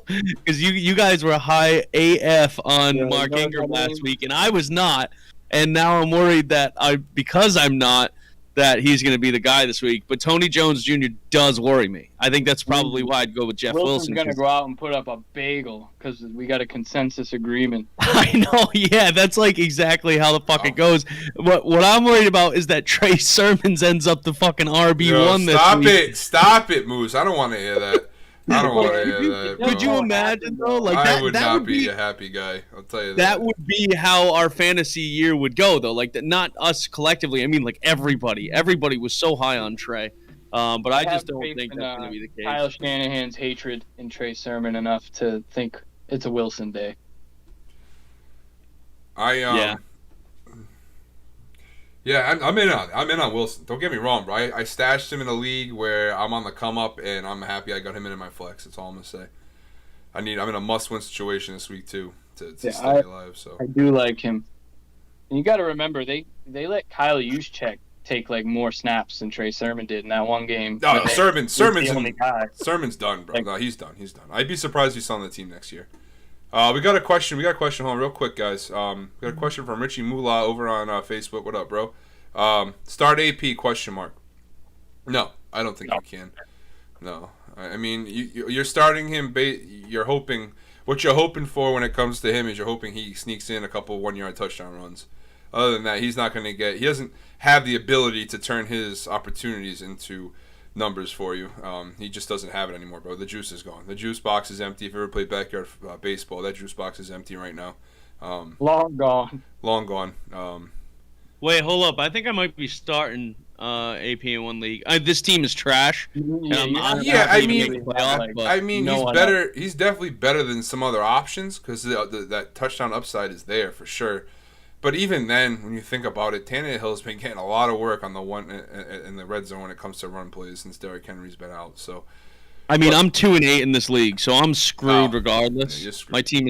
[SPEAKER 5] Because you guys were high AF on Mark Ingram last week, and I was not. And now I'm worried that because I'm not, that he's going to be the guy this week. But Tony Jones Jr. does worry me. I think that's probably why I'd go with Jeff Wilson.
[SPEAKER 3] Wilson's going to go out and put up a bagel because we got a consensus agreement.
[SPEAKER 5] I know, yeah, that's like exactly how the fuck it goes. What I'm worried about is that Trey Sermons ends up the fucking RB1 this week.
[SPEAKER 2] Stop it, Moose. I don't want to hear that. I don't want to hear that, bro.
[SPEAKER 5] Could you imagine though? Like
[SPEAKER 2] I
[SPEAKER 5] that
[SPEAKER 2] would
[SPEAKER 5] that
[SPEAKER 2] not
[SPEAKER 5] would
[SPEAKER 2] be a happy guy. I'll tell you that.
[SPEAKER 5] That would be how our fantasy year would go, though. Like not us collectively. I mean, like everybody. Everybody was so high on Trey, but I just don't think that's going to be the case.
[SPEAKER 3] Kyle Shanahan's hatred in Trey Sermon enough to think it's a Wilson day.
[SPEAKER 2] Yeah, I'm in on Wilson. Don't get me wrong, bro. I stashed him in a league where I'm on the come up, and I'm happy I got him in my flex. That's all I'm gonna say. I'm in a must-win situation this week too to stay alive. So
[SPEAKER 3] I do like him. And you got to remember they let Kyle Juszczyk take like more snaps than Trey Sermon did in that one game.
[SPEAKER 2] No, Sermon's done, bro.
[SPEAKER 3] Like,
[SPEAKER 2] no, he's done. I'd be surprised if he's on the team next year. We got a question. Hold on, real quick, guys. We got a question from Richie Moolah over on Facebook. What up, bro? Start AP ? No, I don't think you can. No. I mean, you're starting him. You're hoping what you're hoping for when it comes to him is you're hoping he sneaks in a couple 1-yard touchdown runs. Other than that, he's not going to get. He doesn't have the ability to turn his opportunities into numbers for you. He just doesn't have it anymore, bro. The juice is gone. The juice box is empty. If you ever played backyard baseball, that juice box is empty right now.
[SPEAKER 3] Long gone.
[SPEAKER 2] Long gone.
[SPEAKER 5] Wait, hold up. I think I might be starting AP in one league. This team is trash.
[SPEAKER 2] I mean, he's better. He's definitely better than some other options because that touchdown upside is there for sure. But even then, when you think about it, Tannehill's been getting a lot of work on the one in the red zone when it comes to run plays since Derrick Henry's been out. So,
[SPEAKER 5] I mean, I'm 2-8 in this league, so I'm screwed regardless.
[SPEAKER 2] Yeah, screwed.
[SPEAKER 5] My team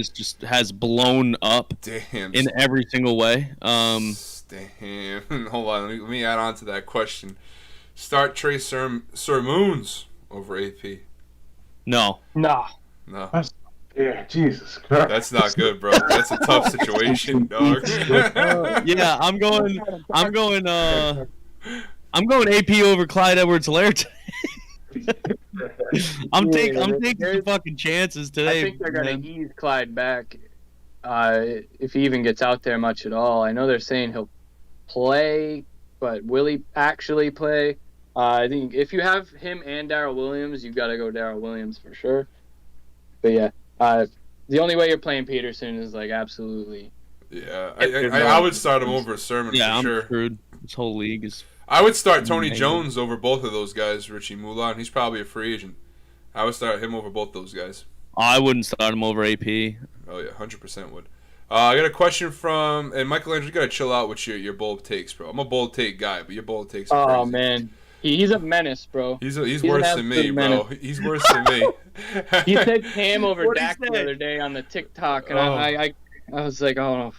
[SPEAKER 5] has blown up in every single way.
[SPEAKER 2] Damn. Hold on. Let me add on to that question. Start Trey Sermons over AP.
[SPEAKER 5] No.
[SPEAKER 2] No.
[SPEAKER 4] Yeah, Jesus Christ.
[SPEAKER 2] That's not good, bro. That's a tough situation, dog.
[SPEAKER 5] Yeah, I'm going AP over Clyde Edwards-Helaire. I'm taking some fucking chances today.
[SPEAKER 3] I think they're gonna ease Clyde back if he even gets out there much at all. I know they're saying he'll play, but will he actually play? I think if you have him and Darrell Williams, you've got to go Darrell Williams for sure. But yeah, the only way you're playing Peterson is like absolutely.
[SPEAKER 2] Yeah, I would start him over Sermon for sure.
[SPEAKER 5] I'm screwed. This whole league is.
[SPEAKER 2] I would start Tony Jones over both of those guys, Richie Moulin. He's probably a free agent. I would start him over both those guys.
[SPEAKER 5] I wouldn't start him over AP.
[SPEAKER 2] Oh yeah, 100% would. I got a question from and Michelangelo. You gotta chill out with your bold takes, bro. I'm a bold take guy, but your bold takes are crazy.
[SPEAKER 3] Oh man, he's a menace, bro.
[SPEAKER 2] He's worse than me, bro. He's worse than me.
[SPEAKER 3] He said Cam over Dak the other day on the TikTok, and I was like, oh.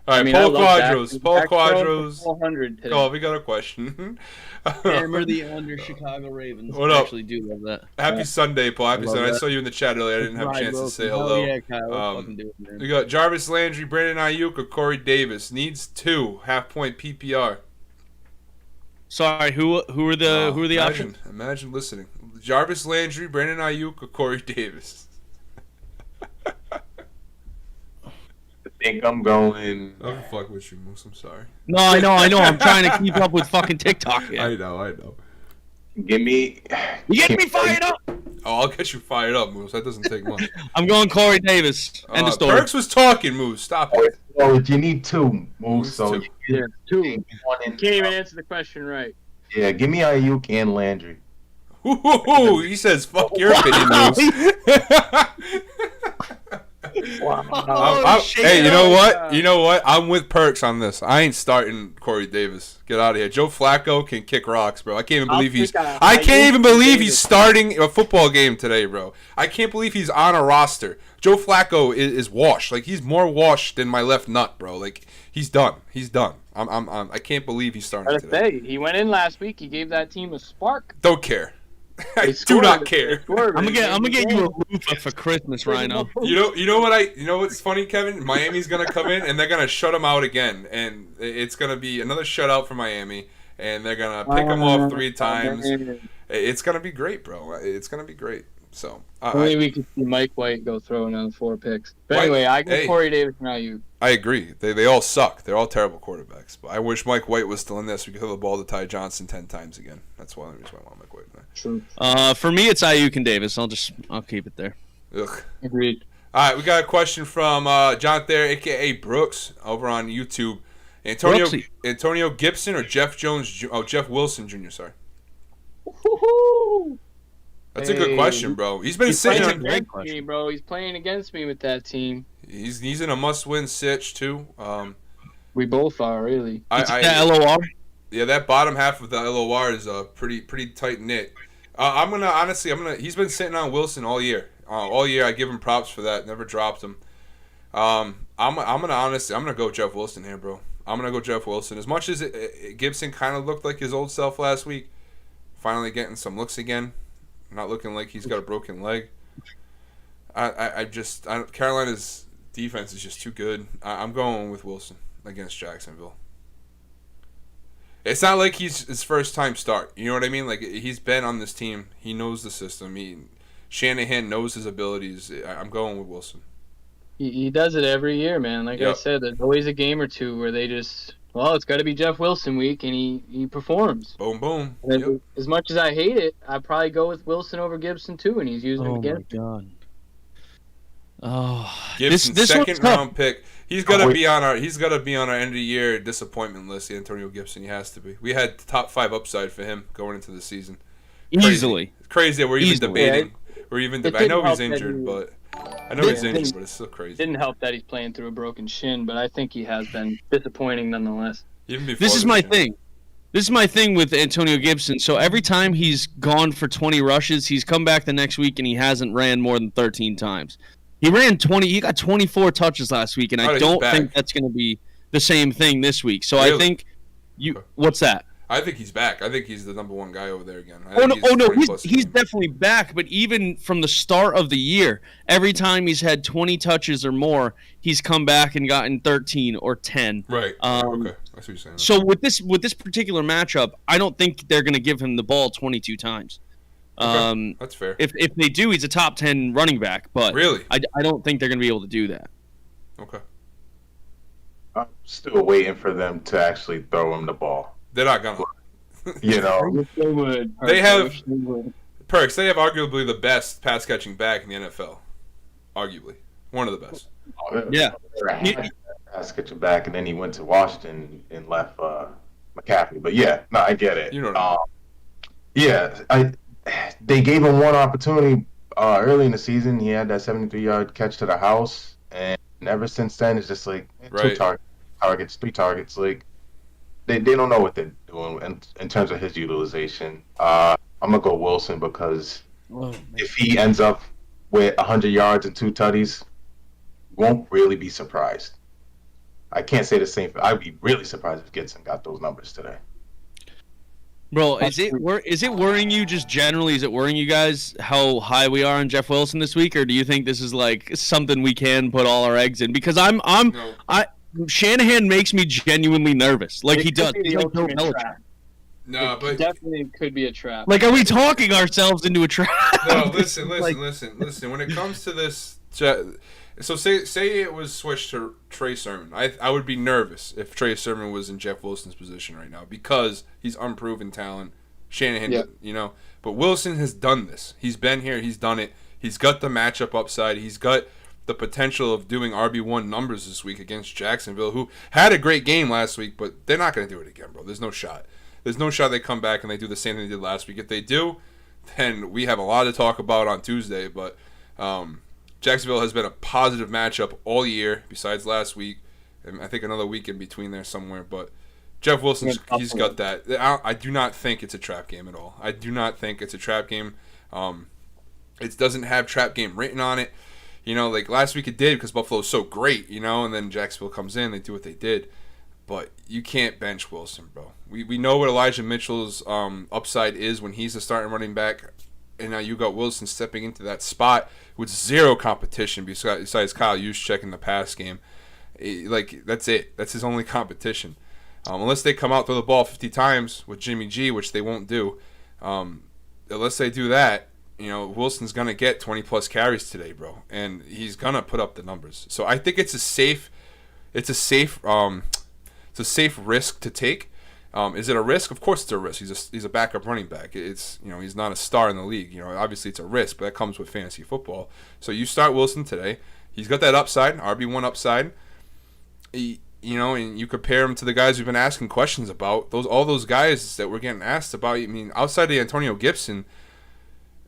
[SPEAKER 2] All right, Paul Quadros.
[SPEAKER 3] 400 today.
[SPEAKER 2] Oh, we got a question.
[SPEAKER 5] Hammer the under Chicago Ravens.
[SPEAKER 2] What up?
[SPEAKER 5] I actually do love that.
[SPEAKER 2] Happy Sunday, Paul. Happy Sunday. I saw you in the chat earlier. I didn't have a chance to say hello.
[SPEAKER 5] Yeah, Kyle, do it, man.
[SPEAKER 2] We got Jarvis Landry, Brandon Ayuk, or Corey Davis. Needs 2 half-point PPR.
[SPEAKER 5] Sorry, who are the options?
[SPEAKER 2] Imagine listening. Jarvis Landry, Brandon Ayuk, or Corey Davis.
[SPEAKER 4] I think I'm going.
[SPEAKER 2] I'm fucking with you, Moose. I'm sorry.
[SPEAKER 5] No, I know. I'm trying to keep up with fucking TikTok here.
[SPEAKER 2] I know.
[SPEAKER 4] Give me.
[SPEAKER 5] You getting me fired up?
[SPEAKER 2] Oh, I'll get you fired up, Moose. That doesn't take much.
[SPEAKER 5] I'm going Corey Davis. End of story.
[SPEAKER 2] Perks was talking, Moose. Stop it.
[SPEAKER 4] Oh, you need 2, Moose. So
[SPEAKER 3] Yeah, 2. Can't even answer the question right.
[SPEAKER 4] Yeah, give me Ayuk and Landry.
[SPEAKER 2] Ooh, he says, "Fuck your opinion, Moose."
[SPEAKER 3] Wow.
[SPEAKER 2] Hey, you know what? You know what? I'm with Perks on this. I ain't starting Corey Davis. Get out of here. Joe Flacco can kick rocks, bro. I can't even believe he's starting a football game today, bro. I can't believe he's on a roster. Joe Flacco is washed. Like, he's more washed than my left nut, bro. Like, he's done. I can't believe he's starting today.
[SPEAKER 3] He went in last week. He gave that team a spark.
[SPEAKER 2] Don't care. I do not care.
[SPEAKER 5] I'm gonna get you a loofah for Christmas, Ryno.
[SPEAKER 2] You know what's funny, Kevin? Miami's gonna come in and they're gonna shut them out again, and it's gonna be another shutout for Miami, and they're gonna pick them off 3 times. It's gonna be great, bro. It's gonna be great. So
[SPEAKER 3] only we can see Mike White go throw another 4 picks. But anyway, I go Corey Davis now. You.
[SPEAKER 2] I agree. They all suck. They're all terrible quarterbacks. But I wish Mike White was still in this. We could throw the ball to Ty Johnson 10 times again. That's the reason why I want Mike White.
[SPEAKER 3] True.
[SPEAKER 5] For me, it's Ayuk and Davis. I'll keep it there.
[SPEAKER 2] Ugh.
[SPEAKER 3] Agreed.
[SPEAKER 2] All right, we got a question from John Thayer, a.k.a. Brooks, over on YouTube. Antonio Gibson or Jeff Wilson Jr., sorry.
[SPEAKER 3] Woo-hoo!
[SPEAKER 2] That's a good question, bro. He's sitting
[SPEAKER 3] playing against me, bro. He's playing against me with that team.
[SPEAKER 2] He's in a must-win sitch, too.
[SPEAKER 3] We both are, really.
[SPEAKER 5] That LOR?
[SPEAKER 2] Yeah, that bottom half of the LOR is pretty tight-knit. He's been sitting on Wilson all year. All year, I give him props for that. Never dropped him. I'm gonna go Jeff Wilson here, bro. I'm gonna go Jeff Wilson. As much as Gibson kind of looked like his old self last week, finally getting some looks again. Not looking like he's got a broken leg. Carolina's defense is just too good. I'm going with Wilson against Jacksonville. It's not like he's his first time start. You know what I mean? Like, he's been on this team. He knows the system. Shanahan knows his abilities. I'm going with Wilson.
[SPEAKER 3] He does it every year, man. Like I said, there's always a game or two where they just, well, it's got to be Jeff Wilson week, and he performs.
[SPEAKER 2] Boom, boom.
[SPEAKER 3] Yep. As much as I hate it, I'd probably go with Wilson over Gibson too, and he's using him again.
[SPEAKER 5] Oh my god. Oh,
[SPEAKER 2] Gibson,
[SPEAKER 5] this
[SPEAKER 2] second round pick. He's got to be on our end of the year disappointment list. Antonio Gibson, he has to be. We had top 5 upside for him going into the season.
[SPEAKER 5] Easily.
[SPEAKER 2] It's crazy that we're even debating.
[SPEAKER 3] Yeah,
[SPEAKER 2] We're even I know he's injured, but it's still crazy.
[SPEAKER 3] Didn't help that he's playing through a broken shin, but I think he has been disappointing nonetheless.
[SPEAKER 2] Even before
[SPEAKER 5] this is my thing. This is my thing with Antonio Gibson. So every time he's gone for 20 rushes, he's come back the next week and he hasn't ran more than 13 times. He ran 20. He got 24 touches last week, and I don't think that's going to be the same thing this week. So really? I think what's that?
[SPEAKER 2] I think he's back. I think he's the number 1 guy over there again.
[SPEAKER 5] He's definitely back. But even from the start of the year, every time he's had 20 touches or more, he's come back and gotten 13 or 10.
[SPEAKER 2] Right. Okay. I see what you're saying.
[SPEAKER 5] So with this particular matchup, I don't think they're going to give him the ball 22 times.
[SPEAKER 2] Okay. That's fair.
[SPEAKER 5] If they do, he's a top 10 running back. But
[SPEAKER 2] really,
[SPEAKER 5] I don't think they're going to be able to do that.
[SPEAKER 2] Okay.
[SPEAKER 4] I'm still waiting for them to actually throw him the ball.
[SPEAKER 2] They're not gonna.
[SPEAKER 4] You know,
[SPEAKER 3] they would.
[SPEAKER 2] They have Perks. They have arguably the best pass catching back in the NFL. Arguably, one of the best.
[SPEAKER 5] Yeah.
[SPEAKER 4] Pass catching back, and then he went to Washington and left McCaffrey. But yeah, no, I get it.
[SPEAKER 2] You know what
[SPEAKER 4] I mean. They gave him one opportunity early in the season. He had that 73-yard catch to the house, and ever since then, it's just like 2 targets, 3 targets. Like they don't know what they're doing in terms of his utilization. I'm gonna go Wilson because if he ends up with 100 yards and 2 tutties, won't really be surprised. I can't say the same. I'd be really surprised if Gibson got those numbers today.
[SPEAKER 5] Bro, is it worrying you just generally? Is it worrying you guys how high we are on Jeff Wilson this week, or do you think this is like something we can put all our eggs in? Because Shanahan makes me genuinely nervous. Like he does. He's like no Belichick.
[SPEAKER 2] No, but
[SPEAKER 3] it definitely could be a trap.
[SPEAKER 5] Like, are we talking ourselves into a trap?
[SPEAKER 2] No, listen. When it comes to this, so say it was switched to Trey Sermon. I would be nervous if Trey Sermon was in Jeff Wilson's position right now because he's unproven talent. Shanahan, but Wilson has done this. He's been here. He's done it. He's got the matchup upside. He's got the potential of doing RB1 numbers this week against Jacksonville, who had a great game last week, but they're not going to do it again, bro. There's no shot. There's no shot they come back and they do the same thing they did last week. If they do, then we have a lot to talk about on Tuesday, but Jacksonville has been a positive matchup all year, besides last week, and I think another week in between there somewhere. But Jeff Wilson, he's got that. I do not think it's a trap game at all. I do not think it's a trap game. It doesn't have trap game written on it. Like last week it did because Buffalo's so great, and then Jacksonville comes in, they do what they did. But you can't bench Wilson, bro. We know what Elijah Mitchell's upside is when he's a starting running back. And now you got Wilson stepping into that spot with zero competition besides Kyle Juszczyk in the pass game. That's it. That's his only competition. Unless they come out throw the ball 50 times with Jimmy G, which they won't do. Unless they do that, Wilson's gonna get 20+ carries today, bro, and he's gonna put up the numbers. So I think it's a safe risk to take. Is it a risk? Of course it's a risk. He's a backup running back. It's he's not a star in the league. Obviously it's a risk, but that comes with fantasy football. So you start Wilson today. He's got that upside, RB1 upside. And you compare him to the guys we've been asking questions about. All those guys that we're getting asked about. I mean, outside of Antonio Gibson,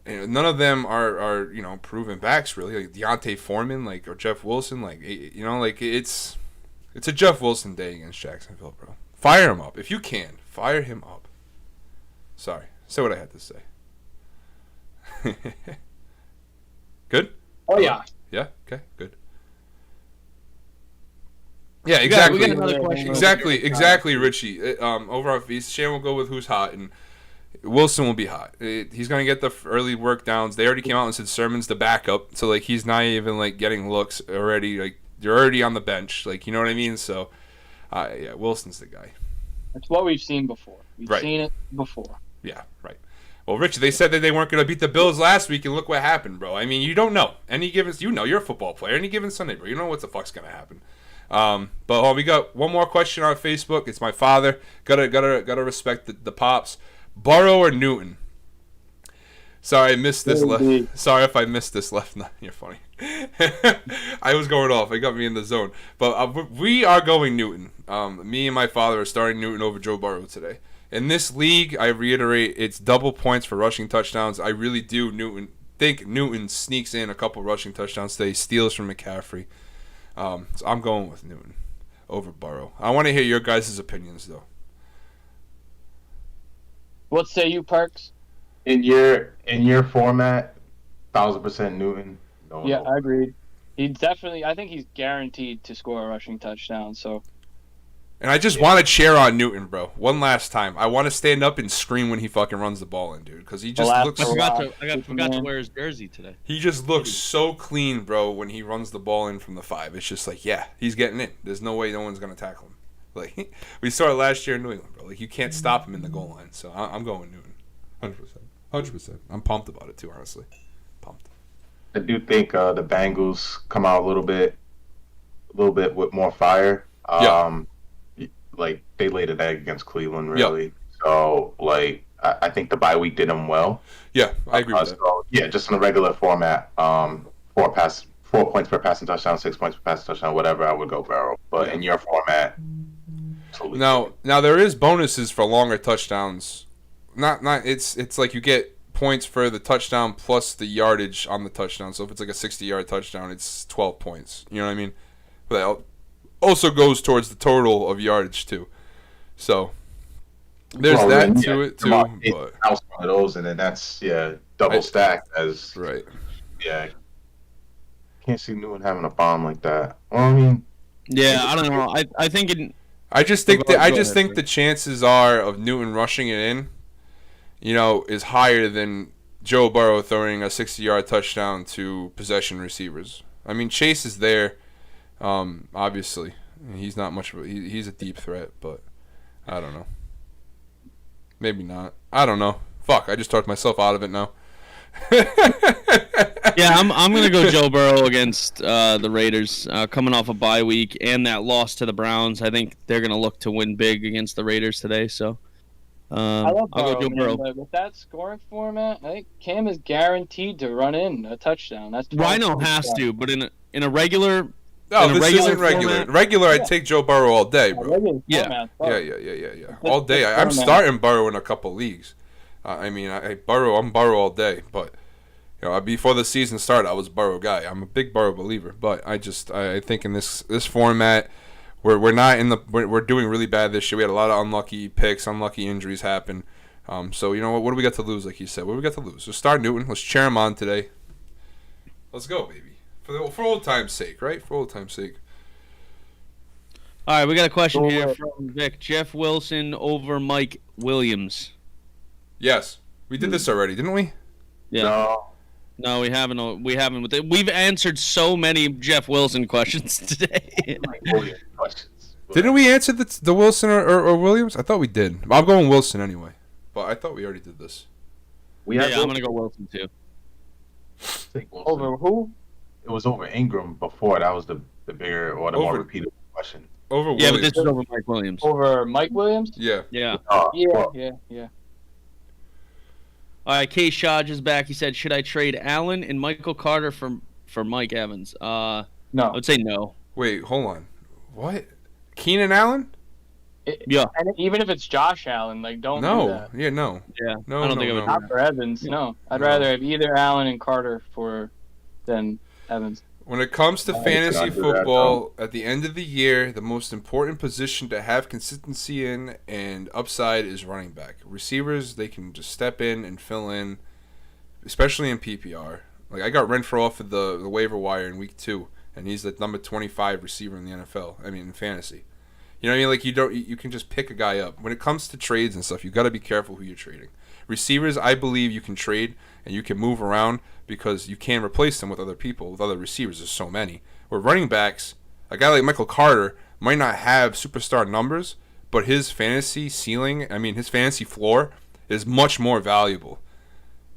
[SPEAKER 2] none of them are proven backs really. Like Deontay Foreman, or Jeff Wilson, it's a Jeff Wilson day against Jacksonville, bro. Fire him up. If you can, fire him up. Sorry. Say what I had to say. Good?
[SPEAKER 3] Oh, yeah.
[SPEAKER 2] Yeah? Okay, good. Yeah, exactly.
[SPEAKER 5] We got another question.
[SPEAKER 2] Exactly, Richie. Over our feast, Shan will go with who's hot, and Wilson will be hot. He's going to get the early work downs. They already came out and said Sermon's the backup, so, he's not even, getting looks already. You're already on the bench. You know what I mean? So... yeah, Wilson's the guy.
[SPEAKER 3] That's what we've seen before. We've
[SPEAKER 2] Right.
[SPEAKER 3] seen it before.
[SPEAKER 2] Yeah, right. Well, Rich, they said that they weren't going to beat the Bills last week, and look what happened, bro. I mean, you don't know. You're a football player. Any given Sunday, bro, you don't know what the fuck's going to happen. But we got one more question on Facebook. It's my father. Gotta respect the pops. Burrow or Newton? Sorry, I missed this left. Sorry if I missed this left. No, you're funny. I was going off. It got me in the zone. But we are going Newton. Me and my father are starting Newton over Joe Burrow today. In this league, I reiterate, it's double points for rushing touchdowns. I really do think Newton sneaks in a couple rushing touchdowns today, steals from McCaffrey. So I'm going with Newton over Burrow. I want to hear your guys' opinions, though.
[SPEAKER 3] What say you, Parks?
[SPEAKER 4] In your format, 1,000% Newton. No,
[SPEAKER 3] Yeah, I agreed. I think he's guaranteed to score a rushing touchdown. So.
[SPEAKER 2] And I just want to cheer on Newton, bro. One last time. I want to stand up and scream when he fucking runs the ball in, dude. Because he just looks...
[SPEAKER 5] I forgot to wear his jersey today.
[SPEAKER 2] He just looks so clean, bro, when he runs the ball in from the 5. It's just like, yeah, he's getting in. There's no way no one's going to tackle him. Like, we saw it last year in New England, bro. Like, you can't stop him in the goal line. So I'm going Newton. 100%. I'm pumped about it, too, honestly. Pumped.
[SPEAKER 4] I do think the Bengals come out a little bit with more fire. Like, they laid an egg against Cleveland, really. Yep. So, like, I think the bye week did them well.
[SPEAKER 2] Yeah, I agree with that.
[SPEAKER 4] So, yeah, just in a regular format, 4 points per passing touchdown, 6 points per passing touchdown, whatever, I would go Burrow. But in your format, totally.
[SPEAKER 2] Now there is bonuses for longer touchdowns. It's like you get points for the touchdown plus the yardage on the touchdown. So if it's like a 60-yard touchdown, it's 12 points. You know what I mean? But that also goes towards the total of yardage too. So there's that to it too. But
[SPEAKER 4] house one of those, and then that's double stacked as
[SPEAKER 2] right.
[SPEAKER 4] Yeah, can't see Newton having a bomb like that. Well, I mean,
[SPEAKER 5] yeah, I don't know.
[SPEAKER 2] I just think the chances are of Newton rushing it in, is higher than Joe Burrow throwing a 60-yard touchdown to possession receivers. I mean, Chase is there. Obviously, he's not much of he's a deep threat, but I don't know. Maybe not. I don't know. Fuck, I just talked myself out of it now.
[SPEAKER 5] Yeah, I'm gonna go Joe Burrow against the Raiders, coming off a bye week and that loss to the Browns. I think they're gonna look to win big against the Raiders today. So I'll go Joe Burrow.
[SPEAKER 3] But with that scoring format, I think Cam is guaranteed to run in a touchdown. That's
[SPEAKER 5] Ryno has to, but in a regular.
[SPEAKER 2] No, this isn't regular. Regular, I'd take Joe Burrow all day, bro.
[SPEAKER 3] Yeah.
[SPEAKER 2] All day. I'm starting Burrow in a couple leagues. I'm Burrow all day. But before the season started, I was a Burrow guy. I'm a big Burrow believer. But I think in this format, we're doing really bad this year. We had a lot of unlucky picks, unlucky injuries happen. So you know what? What do we got to lose? Like you said, what do we got to lose? So start Newton. Let's cheer him on today. Let's go, baby. For old time's sake, right? For old time's sake.
[SPEAKER 5] All right, we got a question here from Vic. Jeff Wilson over Mike Williams.
[SPEAKER 2] Yes, we did this already, didn't we?
[SPEAKER 5] Yeah. No, we haven't. We've answered so many Jeff Wilson questions today.
[SPEAKER 2] Didn't we answer the Wilson or Williams? I thought we did. I'm going Wilson anyway, but I thought we already did this.
[SPEAKER 5] I'm gonna go Wilson too.
[SPEAKER 3] Over who?
[SPEAKER 4] It was over Ingram before. That was the bigger or the more repeatable question.
[SPEAKER 2] Over Williams.
[SPEAKER 5] Yeah, but this is over Mike Williams.
[SPEAKER 3] Over Mike Williams?
[SPEAKER 2] Yeah.
[SPEAKER 5] Yeah.
[SPEAKER 3] Yeah.
[SPEAKER 5] All right, K. Shaj is back. He said, should I trade Allen and Michael Carter for Mike Evans?
[SPEAKER 3] No.
[SPEAKER 5] I would say no.
[SPEAKER 2] Wait, hold on. What? Keenan Allen?
[SPEAKER 5] Yeah.
[SPEAKER 3] And even if it's Josh Allen, don't do that.
[SPEAKER 2] Yeah, no.
[SPEAKER 5] Yeah.
[SPEAKER 2] No,
[SPEAKER 5] I don't think I would.
[SPEAKER 3] Not for Evans, no. I'd rather have either Allen and Carter than Evans.
[SPEAKER 2] When it comes to fantasy football, at the end of the year, the most important position to have consistency in and upside is running back. Receivers, they can just step in and fill in, especially in PPR. Like, I got Renfro off of the waiver wire in week 2, and he's the number 25 receiver in the NFL. I mean, in fantasy. You know what I mean? Like, you can just pick a guy up. When it comes to trades and stuff, you got to be careful who you're trading. Receivers, I believe you can trade and you can move around because you can replace them with other people, with other receivers. There's so many. Where running backs, a guy like Michael Carter might not have superstar numbers, but his fantasy ceiling, his fantasy floor is much more valuable.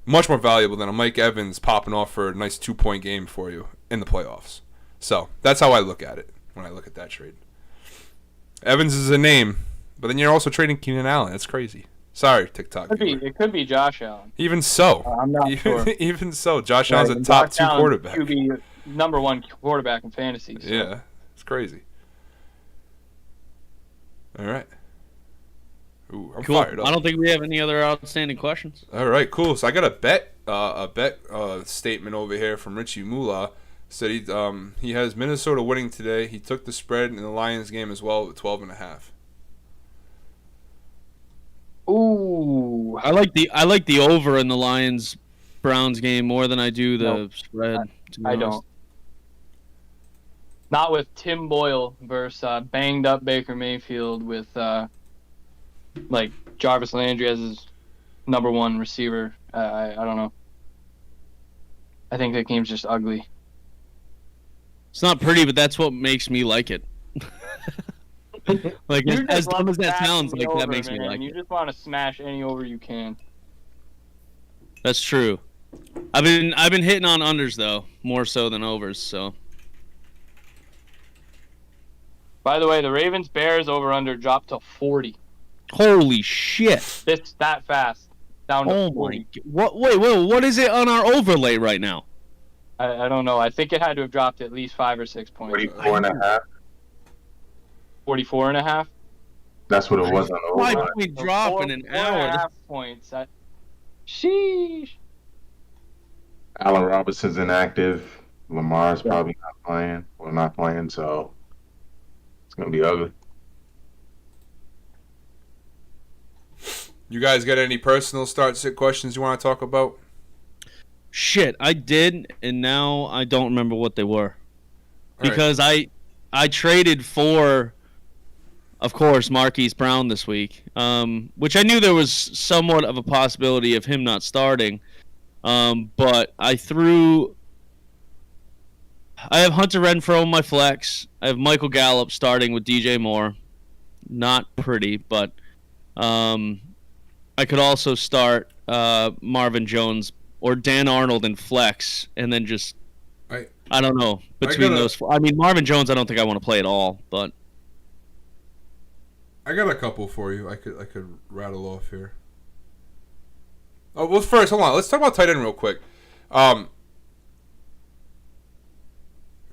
[SPEAKER 2] Much more valuable than a Mike Evans popping off for a nice 2-point game for you in the playoffs. So that's how I look at it when I look at that trade. Evans is a name, but then you're also trading Keenan Allen. That's crazy. Sorry, TikTok.
[SPEAKER 3] It could be Josh Allen.
[SPEAKER 2] Even so.
[SPEAKER 3] I'm not sure.
[SPEAKER 2] Even so, Josh Allen's a top 2 quarterback.
[SPEAKER 3] Could be number 1 quarterback in fantasy. So.
[SPEAKER 2] Yeah, it's crazy. All right. Ooh, I'm fired up.
[SPEAKER 5] I don't think we have any other outstanding questions.
[SPEAKER 2] All right, cool. So I got a bet statement over here from Richie Moolah. Said he has Minnesota winning today. He took the spread in the Lions game as well at 12.5.
[SPEAKER 3] Ooh,
[SPEAKER 5] I like the over in the Lions Browns game more than I do the spread.
[SPEAKER 3] I don't. Not with Tim Boyle versus banged up Baker Mayfield with Jarvis Landry as his number 1 receiver. I don't know. I think that game's just ugly.
[SPEAKER 5] It's not pretty, but that's what makes me like it. Like as dumb as that sounds, like that makes me like it.
[SPEAKER 3] You just want to smash any over you can.
[SPEAKER 5] That's true. I've been hitting on unders though, more so than overs. So.
[SPEAKER 3] By the way, the Ravens Bears over under dropped to 40.
[SPEAKER 5] Holy shit!
[SPEAKER 3] It's that fast. Down to 40.
[SPEAKER 5] What? Wait, what is it on our overlay right now?
[SPEAKER 3] I don't know. I think it had to have dropped at least 5 or 6 points.
[SPEAKER 4] 44.5.
[SPEAKER 3] 44.5.
[SPEAKER 4] That's what it was on the overlay.
[SPEAKER 5] 5-point drop in an hour.
[SPEAKER 3] 4.5 points. Sheesh.
[SPEAKER 4] Allen Robinson's inactive. Lamar's probably not playing. Well, not playing, so it's gonna be ugly.
[SPEAKER 2] You guys got any personal start-sit questions you want to talk about?
[SPEAKER 5] Shit, I did, and now I don't remember what they were. Because I traded for, of course, Marquise Brown this week, which I knew there was somewhat of a possibility of him not starting. But I have Hunter Renfrow on my flex. I have Michael Gallup starting with DJ Moore. Not pretty, but I could also start Marvin Jones or Dan Arnold in flex, and then just I don't know between those. I mean, Marvin Jones, I don't think I want to play at all, but
[SPEAKER 2] I got a couple for you. I could rattle off here. Oh well, first, hold on. Let's talk about tight end real quick. Cole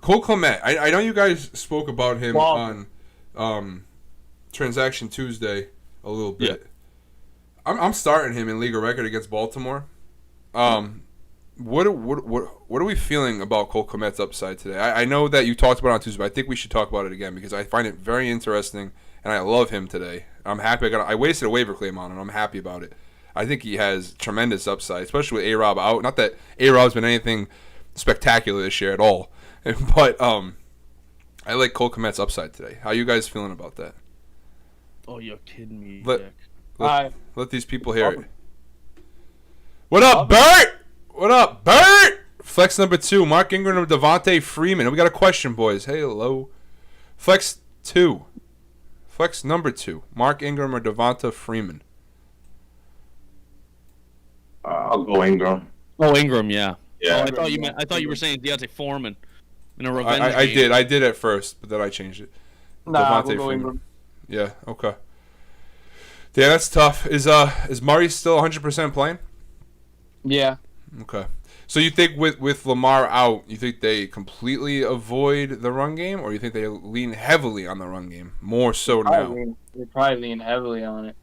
[SPEAKER 2] Clement. I know you guys spoke about him on Transaction Tuesday a little bit. Yeah. I'm starting him in League of Record against Baltimore. What are we feeling about Cole Clement's upside today? I know that you talked about it on Tuesday, but I think we should talk about it again because I find it very interesting and I love him today. I'm happy. I wasted a waiver claim on him. I'm happy about it. I think he has tremendous upside, especially with A-Rob out. Not that A-Rob's been anything spectacular this year at all, but I like Cole Clement's upside today. How are you guys feeling about that?
[SPEAKER 5] Oh, you're kidding me,
[SPEAKER 2] Dick. Let these people hear it.
[SPEAKER 3] What up,
[SPEAKER 2] Bert? What up, Bert? Flex number 2, Mark Ingram or Devonta Freeman. We got a question, boys. Hey, hello. Flex 2. Flex number 2, Mark Ingram or Devonta Freeman.
[SPEAKER 4] I'll go Ingram.
[SPEAKER 5] Oh, Ingram, yeah.
[SPEAKER 4] Yeah.
[SPEAKER 5] Oh, I thought you were saying Deontay Foreman in a revenge
[SPEAKER 2] game. I did at first, but then I changed it.
[SPEAKER 3] Nah, we'll go Ingram.
[SPEAKER 2] Yeah, okay. Yeah, that's tough. Is Murray still 100% playing?
[SPEAKER 3] Yeah.
[SPEAKER 2] Okay. So you think with Lamar out, you think they completely avoid the run game, or you think they lean heavily on the run game more so now?
[SPEAKER 3] They probably lean heavily on it.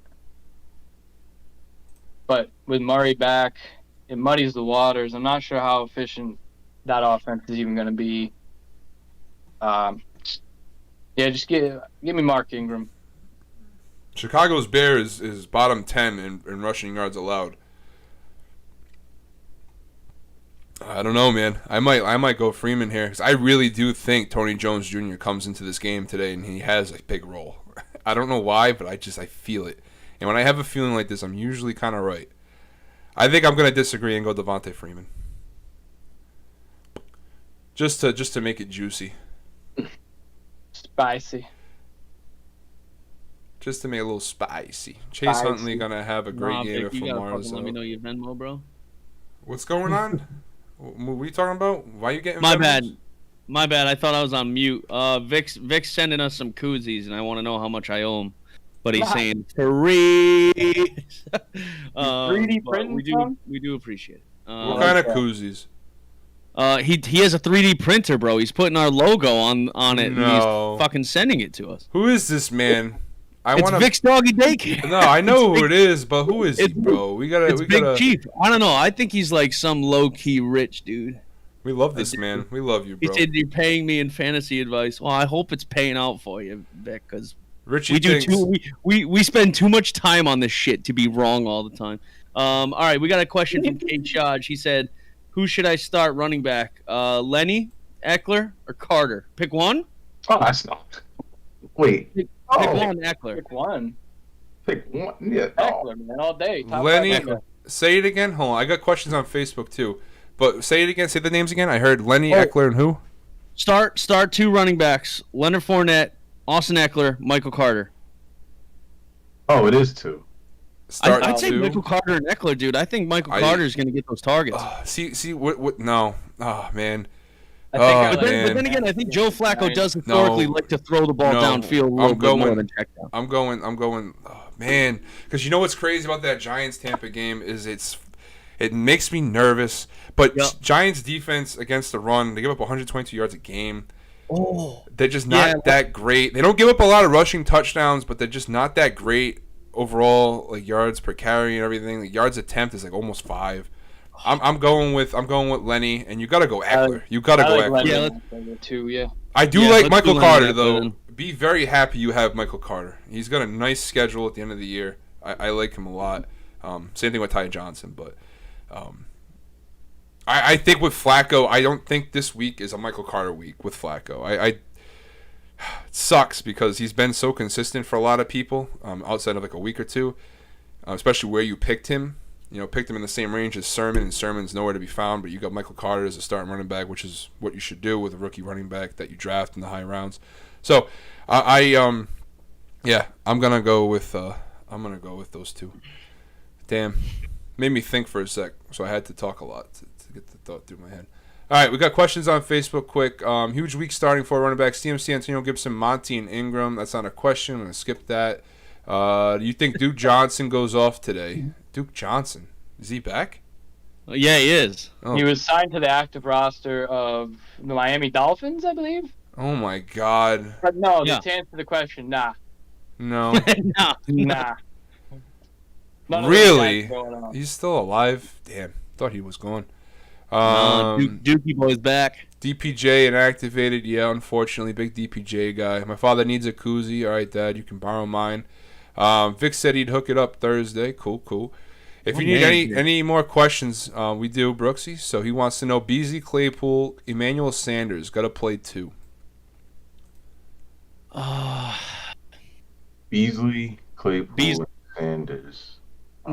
[SPEAKER 3] But with Murray back, it muddies the waters. I'm not sure how efficient that offense is even going to be. Yeah, just give me Mark Ingram.
[SPEAKER 2] Chicago's Bears is bottom 10 in rushing yards allowed. I don't know, man. I might go Freeman here because I really do think Tony Jones Jr. comes into this game today and he has a big role. I don't know why, but I feel it. And when I have a feeling like this, I'm usually kind of right. I think I'm going to disagree and go Devonta Freeman. Just to make it juicy.
[SPEAKER 3] Spicy.
[SPEAKER 2] just to make it a little spicy. Chase Huntley gonna have a great game
[SPEAKER 5] Vic,
[SPEAKER 2] if
[SPEAKER 5] you gotta
[SPEAKER 2] Lamar's
[SPEAKER 5] fucking let me
[SPEAKER 2] out.
[SPEAKER 5] know your Venmo, bro.
[SPEAKER 2] What's going on? What are you talking about? Why are you getting?
[SPEAKER 5] My
[SPEAKER 2] Venmos?
[SPEAKER 5] bad. My bad. I thought I was on mute. Vic's sending us some koozies, and I want to know how much I owe him. But he's saying free.
[SPEAKER 3] 3D
[SPEAKER 5] but
[SPEAKER 3] printing.
[SPEAKER 5] we do appreciate it.
[SPEAKER 2] What kind of koozies?
[SPEAKER 5] He has a 3D printer, bro. He's putting our logo on it. And
[SPEAKER 2] No.
[SPEAKER 5] he's fucking sending it to us.
[SPEAKER 2] Who is this man?
[SPEAKER 5] It's Vic's Doggy Daycare.
[SPEAKER 2] No, I know who it is, but who is he, bro? We
[SPEAKER 5] It's Big
[SPEAKER 2] gotta.
[SPEAKER 5] Chief. I don't know. I think he's like some low key rich dude.
[SPEAKER 2] We love this man. We love you,
[SPEAKER 5] He
[SPEAKER 2] bro.
[SPEAKER 5] said you're paying me in fantasy advice. Well, I hope it's paying out for you, Vic, because
[SPEAKER 2] Richie
[SPEAKER 5] we do
[SPEAKER 2] thinks.
[SPEAKER 5] we spend too much time on this shit to be wrong all the time. All right, we got a question from Kate Shodge. He said, "Who should I start running back? Lenny, Eckler, or Carter? Pick one.
[SPEAKER 4] Oh, that's not. Wait.
[SPEAKER 5] Pick
[SPEAKER 4] Oh,
[SPEAKER 5] one, Eckler.
[SPEAKER 3] Pick one.
[SPEAKER 4] pick one. Yeah. Oh.
[SPEAKER 3] Eckler, man, all day. Top
[SPEAKER 2] Lenny,
[SPEAKER 3] five Eckler.
[SPEAKER 2] say it again. Hold on, I got questions on Facebook too. But say it again. Say the names again. I heard Lenny, Eckler, and who?
[SPEAKER 5] Start two running backs: Leonard Fournette, Austin Eckler, Michael Carter.
[SPEAKER 4] Oh, it is two.
[SPEAKER 2] Start
[SPEAKER 5] I'd say
[SPEAKER 2] two.
[SPEAKER 5] Michael Carter and Eckler, dude. I think Michael
[SPEAKER 2] I-
[SPEAKER 5] Carter is going to get those targets.
[SPEAKER 2] See what? No. Oh man.
[SPEAKER 3] I think I
[SPEAKER 2] Oh,
[SPEAKER 5] But
[SPEAKER 3] like
[SPEAKER 2] man.
[SPEAKER 5] then again, I think Joe Flacco
[SPEAKER 3] Nine.
[SPEAKER 5] does historically
[SPEAKER 2] No.
[SPEAKER 5] like to throw the ball
[SPEAKER 2] No.
[SPEAKER 5] downfield a
[SPEAKER 2] I'm
[SPEAKER 5] little bit more
[SPEAKER 2] going-
[SPEAKER 5] than check down.
[SPEAKER 2] I'm going. Oh, man, because you know what's crazy about that Giants Tampa game is it makes me nervous. But
[SPEAKER 5] Yep.
[SPEAKER 2] Giants defense against the run, they give up 122 yards a game.
[SPEAKER 5] Oh,
[SPEAKER 2] They're just not that great. They don't give up a lot of rushing touchdowns, but they're just not that great overall. Like yards per carry and everything. Like yards attempt is like almost 5. I'm going with Lenny, and you got to go Eckler. You got to
[SPEAKER 3] I
[SPEAKER 2] go
[SPEAKER 3] like
[SPEAKER 2] Eckler.
[SPEAKER 3] Lenny.
[SPEAKER 5] Yeah,
[SPEAKER 3] Two, yeah.
[SPEAKER 2] I do
[SPEAKER 5] Yeah,
[SPEAKER 2] like
[SPEAKER 5] let's
[SPEAKER 2] Michael
[SPEAKER 5] do Lenny
[SPEAKER 2] Carter
[SPEAKER 5] Eckler
[SPEAKER 2] though.
[SPEAKER 5] then.
[SPEAKER 2] Be very happy you have Michael Carter. He's got a nice schedule at the end of the year. I like him a lot. Same thing with Ty Johnson, but I think with Flacco, I don't think this week is a Michael Carter week with Flacco. It sucks because he's been so consistent for a lot of people outside of like a week or two, especially where you picked him. You know, picked him in the same range as Sermon, and Sermon's nowhere to be found. But you got Michael Carter as a starting running back, which is what you should do with a rookie running back that you draft in the high rounds. So, I'm gonna go with those two. Damn, made me think for a sec, so I had to talk a lot to get the thought through my head. All right, we got questions on Facebook. Quick, huge week starting for running backs: CMC, Antonio Gibson, Monty, and Ingram. That's not a question. I'm gonna skip that. Do you think Duke Johnson goes off today? Duke Johnson, is he back?
[SPEAKER 5] yeah, he is.
[SPEAKER 2] Oh,
[SPEAKER 3] He was signed to the active roster of the Miami Dolphins, I believe.
[SPEAKER 2] oh my God,
[SPEAKER 3] But no,
[SPEAKER 5] Yeah.
[SPEAKER 3] to answer the question, nah.
[SPEAKER 2] no.
[SPEAKER 5] no.
[SPEAKER 3] Nah. None of those
[SPEAKER 2] Really?
[SPEAKER 3] guys going on.
[SPEAKER 2] He's still alive? Damn, thought he was gone.
[SPEAKER 5] Dookie boy's back.
[SPEAKER 2] DPJ inactivated. Yeah, unfortunately, big DPJ guy. My father needs a koozie. All right, Dad, you can borrow mine. Vic said he'd hook it up Thursday. Cool. If you need any more questions, we do, Brooksy. So he wants to know Beasley, Claypool, Emmanuel Sanders. Got to play 2.
[SPEAKER 4] Beasley, Claypool,
[SPEAKER 5] Beasley.
[SPEAKER 4] Sanders.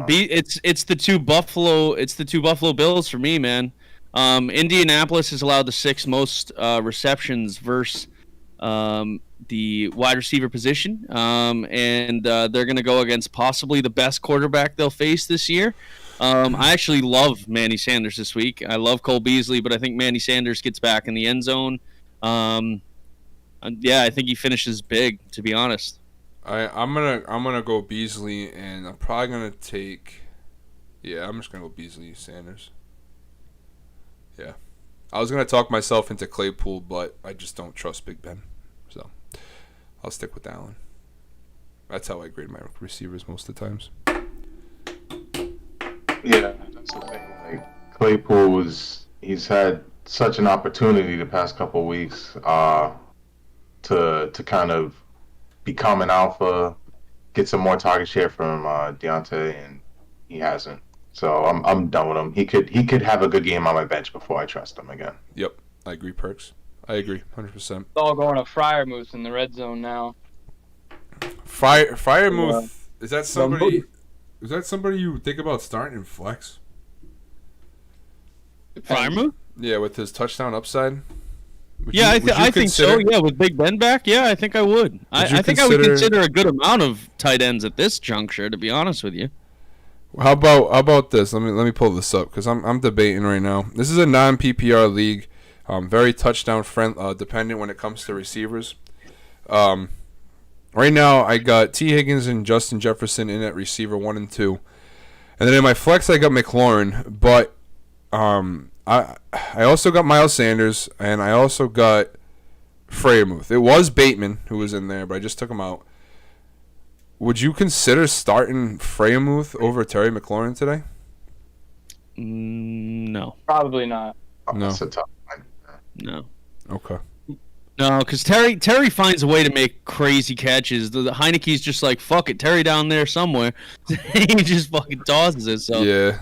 [SPEAKER 5] It's the two Buffalo Bills for me, man. Indianapolis has allowed the 6th most receptions versus the wide receiver position, and they're going to go against possibly the best quarterback they'll face this year. I actually love Manny Sanders this week. I love Cole Beasley, but I think Manny Sanders gets back in the end zone. I think he finishes big, to be honest.
[SPEAKER 2] I'm gonna go Beasley, and I'm probably gonna take. Yeah, I'm just gonna go Beasley, Sanders. Yeah, I was gonna talk myself into Claypool, but I just don't trust Big Ben, so I'll stick with Allen. That's how I grade my receivers most of the times.
[SPEAKER 4] Yeah, that's the thing. Like Claypool he's had such an opportunity the past couple of weeks to kind of become an alpha, get some more target share from Deontay, and he hasn't. So I'm done with him. He could have a good game on my bench before I trust him again.
[SPEAKER 2] Yep, I agree, Perks. I agree, 100%.
[SPEAKER 3] It's all going to Freiermuth in the red zone now.
[SPEAKER 2] Freiermuth, is that somebody? Is that somebody you think about starting in flex?
[SPEAKER 5] Freiermuth?
[SPEAKER 2] Yeah, with his touchdown upside.
[SPEAKER 5] I think so. Yeah, with Big Ben back, yeah, I think I would. I think I would consider a good amount of tight ends at this juncture, to be honest with you.
[SPEAKER 2] How about this? Let me pull this up because I'm debating right now. This is a non-PPR league, very touchdown dependent when it comes to receivers. Right now I got T. Higgins and Justin Jefferson in at receiver 1 and 2, and then in my flex I got McLaurin, but I also got Miles Sanders and I also got Freeman. It was Bateman who was in there, but I just took him out. Would you consider starting Freeman over Terry McLaurin today?
[SPEAKER 5] No.
[SPEAKER 3] Probably not.
[SPEAKER 2] No.
[SPEAKER 4] That's a tough one.
[SPEAKER 5] No.
[SPEAKER 2] Okay.
[SPEAKER 5] No, because Terry finds a way to make crazy catches. The Heineke's just like, fuck it, Terry down there somewhere. He just fucking tosses it. So
[SPEAKER 2] Yeah.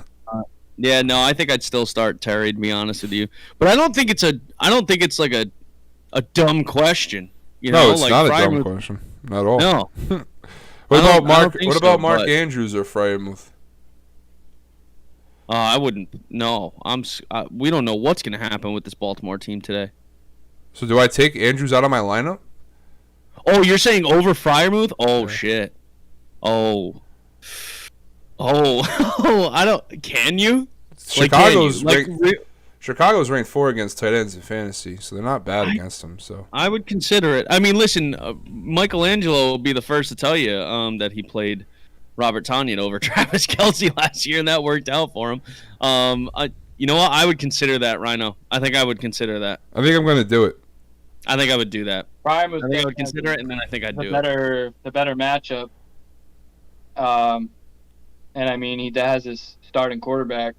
[SPEAKER 5] Yeah, no, I think I'd still start Terry, to be honest with you. But I don't think it's like a dumb question. You know,
[SPEAKER 2] No, it's
[SPEAKER 5] like
[SPEAKER 2] not a
[SPEAKER 5] Freeman,
[SPEAKER 2] dumb question. Not at all.
[SPEAKER 5] No.
[SPEAKER 2] What
[SPEAKER 5] I
[SPEAKER 2] about
[SPEAKER 5] don't
[SPEAKER 2] Mark?
[SPEAKER 5] think
[SPEAKER 2] What
[SPEAKER 5] so,
[SPEAKER 2] about Mark
[SPEAKER 5] but-
[SPEAKER 2] Andrews or Freiermuth?
[SPEAKER 5] I wouldn't. No, we don't know what's going to happen with this Baltimore team today.
[SPEAKER 2] So do I take Andrews out of my lineup?
[SPEAKER 5] Oh, you're saying over Freiermuth? Oh,
[SPEAKER 2] Yeah.
[SPEAKER 5] shit. Oh, I don't. Can you?
[SPEAKER 2] Chicago's
[SPEAKER 5] Like,
[SPEAKER 2] ranked, Chicago's ranked 4 against tight ends in fantasy, so they're not bad against them. So
[SPEAKER 5] I would consider it. I mean, listen, Michelangelo will be the first to tell you that he played Robert Tonyan over Travis Kelce last year, and that worked out for him. You know what? I would consider that, Ryno. I think I would consider that.
[SPEAKER 2] I think I'm going to do it.
[SPEAKER 5] I think I would do that.
[SPEAKER 3] Prime was
[SPEAKER 5] I think I would consider it, and then I think I'd do it.
[SPEAKER 3] the better matchup. And I mean, he has his starting quarterback.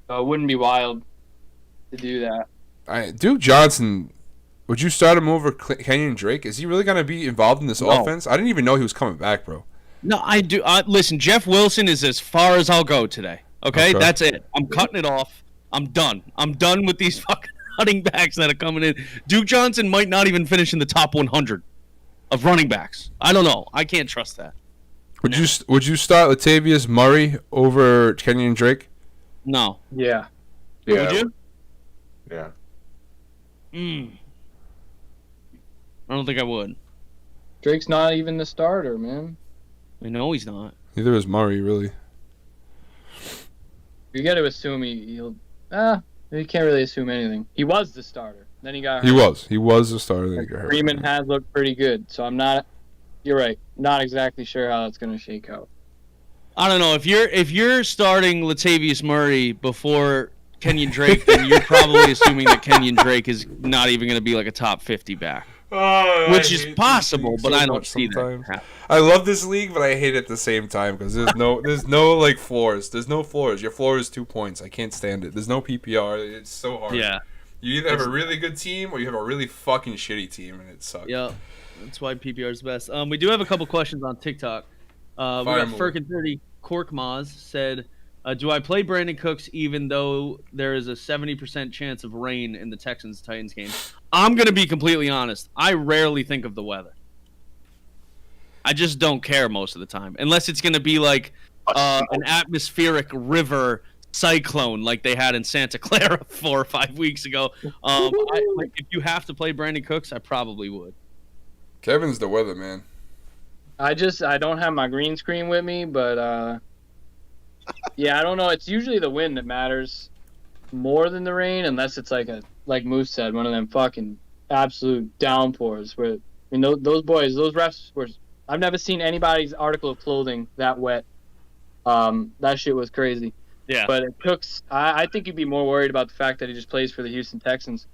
[SPEAKER 3] So it wouldn't be wild to do that.
[SPEAKER 2] Duke Johnson, would you start him over Kenyon Drake? Is he really going to be involved in this
[SPEAKER 5] No.
[SPEAKER 2] offense? I didn't even know he was coming back, bro.
[SPEAKER 5] No, I do. Listen, Jeff Wilson is as far as I'll go today. Okay? That's it. I'm cutting it off. I'm done. I'm done with these fucking running backs that are coming in. Duke Johnson might not even finish in the top 100 of running backs. I don't know. I can't trust that.
[SPEAKER 2] Would you start Latavius Murray over Kenyon Drake?
[SPEAKER 5] No.
[SPEAKER 3] Yeah.
[SPEAKER 5] Would you?
[SPEAKER 4] Yeah.
[SPEAKER 5] I don't think I would.
[SPEAKER 3] Drake's not even the starter, man.
[SPEAKER 5] I know he's not.
[SPEAKER 2] Neither is Murray, really.
[SPEAKER 3] You got to assume he'll. You can't really assume anything. He was the starter. Then he got hurt.
[SPEAKER 2] He was the starter. Then he got hurt.
[SPEAKER 3] Freeman has looked pretty good, so I'm not. You're right. Not exactly sure how that's going to shake out.
[SPEAKER 5] I don't know. If you're starting Latavius Murray before Kenyon Drake, then you're probably assuming that Kenyon Drake is not even going to be like a top 50 back. Which is possible, but I don't see that happen.
[SPEAKER 2] I love this league, but I hate it at the same time because there's no like floors. There's no floors. Your floor is 2 points. I can't stand it. There's no PPR. It's so hard.
[SPEAKER 5] Yeah.
[SPEAKER 2] You either have a really good team or you have a really fucking shitty team, and it sucks.
[SPEAKER 5] Yeah. That's why PPR is the best. We do have a couple questions on TikTok. We got Firkin30 Corkmaz said, do I play Brandon Cooks even though there is a 70% chance of rain in the Texans-Titans game? I'm going to be completely honest. I rarely think of the weather. I just don't care most of the time. Unless it's going to be like an atmospheric river cyclone like they had in Santa Clara 4 or 5 weeks ago. If you have to play Brandon Cooks, I probably would.
[SPEAKER 2] Kevin's the weather man.
[SPEAKER 3] I don't have my green screen with me, but yeah, I don't know. It's usually the wind that matters more than the rain, unless it's like Moose said, one of them fucking absolute downpours. Where those boys, those refs were. I've never seen anybody's article of clothing that wet. That shit was crazy.
[SPEAKER 5] Yeah.
[SPEAKER 3] But it Cooks, I think you'd be more worried about the fact that he just plays for the Houston Texans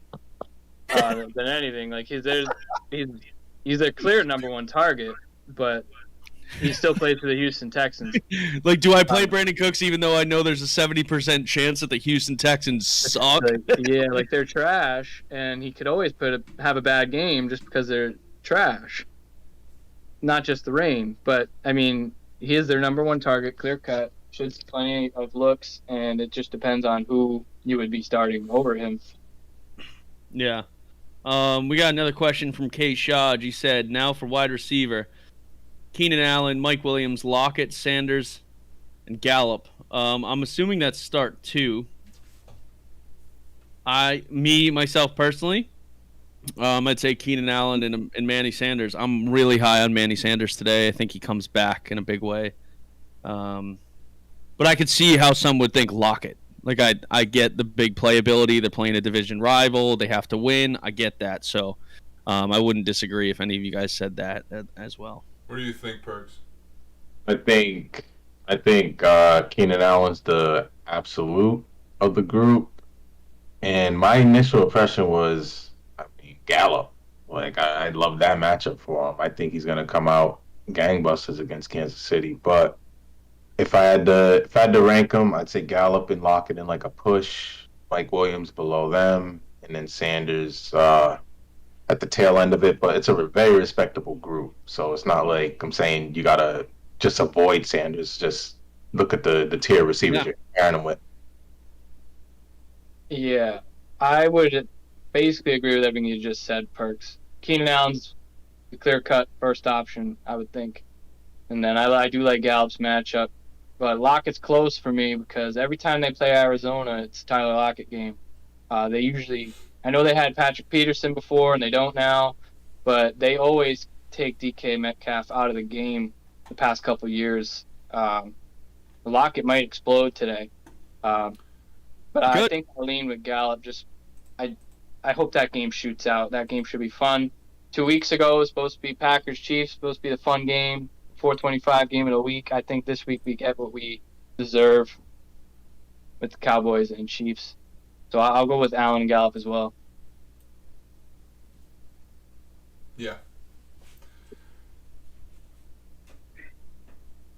[SPEAKER 3] than anything. Like he's a clear number one target, but he still plays for the Houston Texans.
[SPEAKER 5] Like, do I play Brandon Cooks even though I know there's a 70% chance that the Houston Texans suck?
[SPEAKER 3] Like they're trash, and he could always have a bad game just because they're trash. Not just the rain, but I mean, he is their number one target, clear cut. Should see plenty of looks, and it just depends on who you would be starting over him.
[SPEAKER 5] Yeah. We got another question from Kay Shaj. He said, now for wide receiver, Keenan Allen, Mike Williams, Lockett, Sanders, and Gallup. I'm assuming that's start 2. Myself personally, I'd say Keenan Allen and Manny Sanders. I'm really high on Manny Sanders today. I think he comes back in a big way. But I could see how some would think Lockett. Like I get the big playability. They're playing a division rival. They have to win. I get that. So I wouldn't disagree if any of you guys said that as well.
[SPEAKER 2] What do you think, Perks?
[SPEAKER 4] I think Keenan Allen's the absolute of the group, and my initial impression was, I mean, Gallup. Like I love that matchup for him. I think he's gonna come out gangbusters against Kansas City. But if I had to rank them, I'd say Gallup and Lockett in like a push. Mike Williams below them, and then Sanders at the tail end of it. But it's a very respectable group, so it's not like I'm saying you gotta just avoid Sanders. Just look at the tier receivers you're comparing him with.
[SPEAKER 3] Yeah, I would basically agree with everything you just said, Perks. Keenan Allen's the clear-cut first option, I would think. And then I do like Gallup's matchup. But Lockett's close for me because every time they play Arizona, it's Tyler Lockett game. They usually – I know they had Patrick Peterson before, and they don't now. But they always take DK Metcalf out of the game the past couple of years. Lockett might explode today. But I think I'll lean with Gallup. I hope that game shoots out. That game should be fun. 2 weeks ago, it was supposed to be Packers-Chiefs, supposed to be the fun game, 425 game of the week. I think this week we get what we deserve with the Cowboys and Chiefs. So I'll go with Allen and Gallup as well.
[SPEAKER 2] Yeah.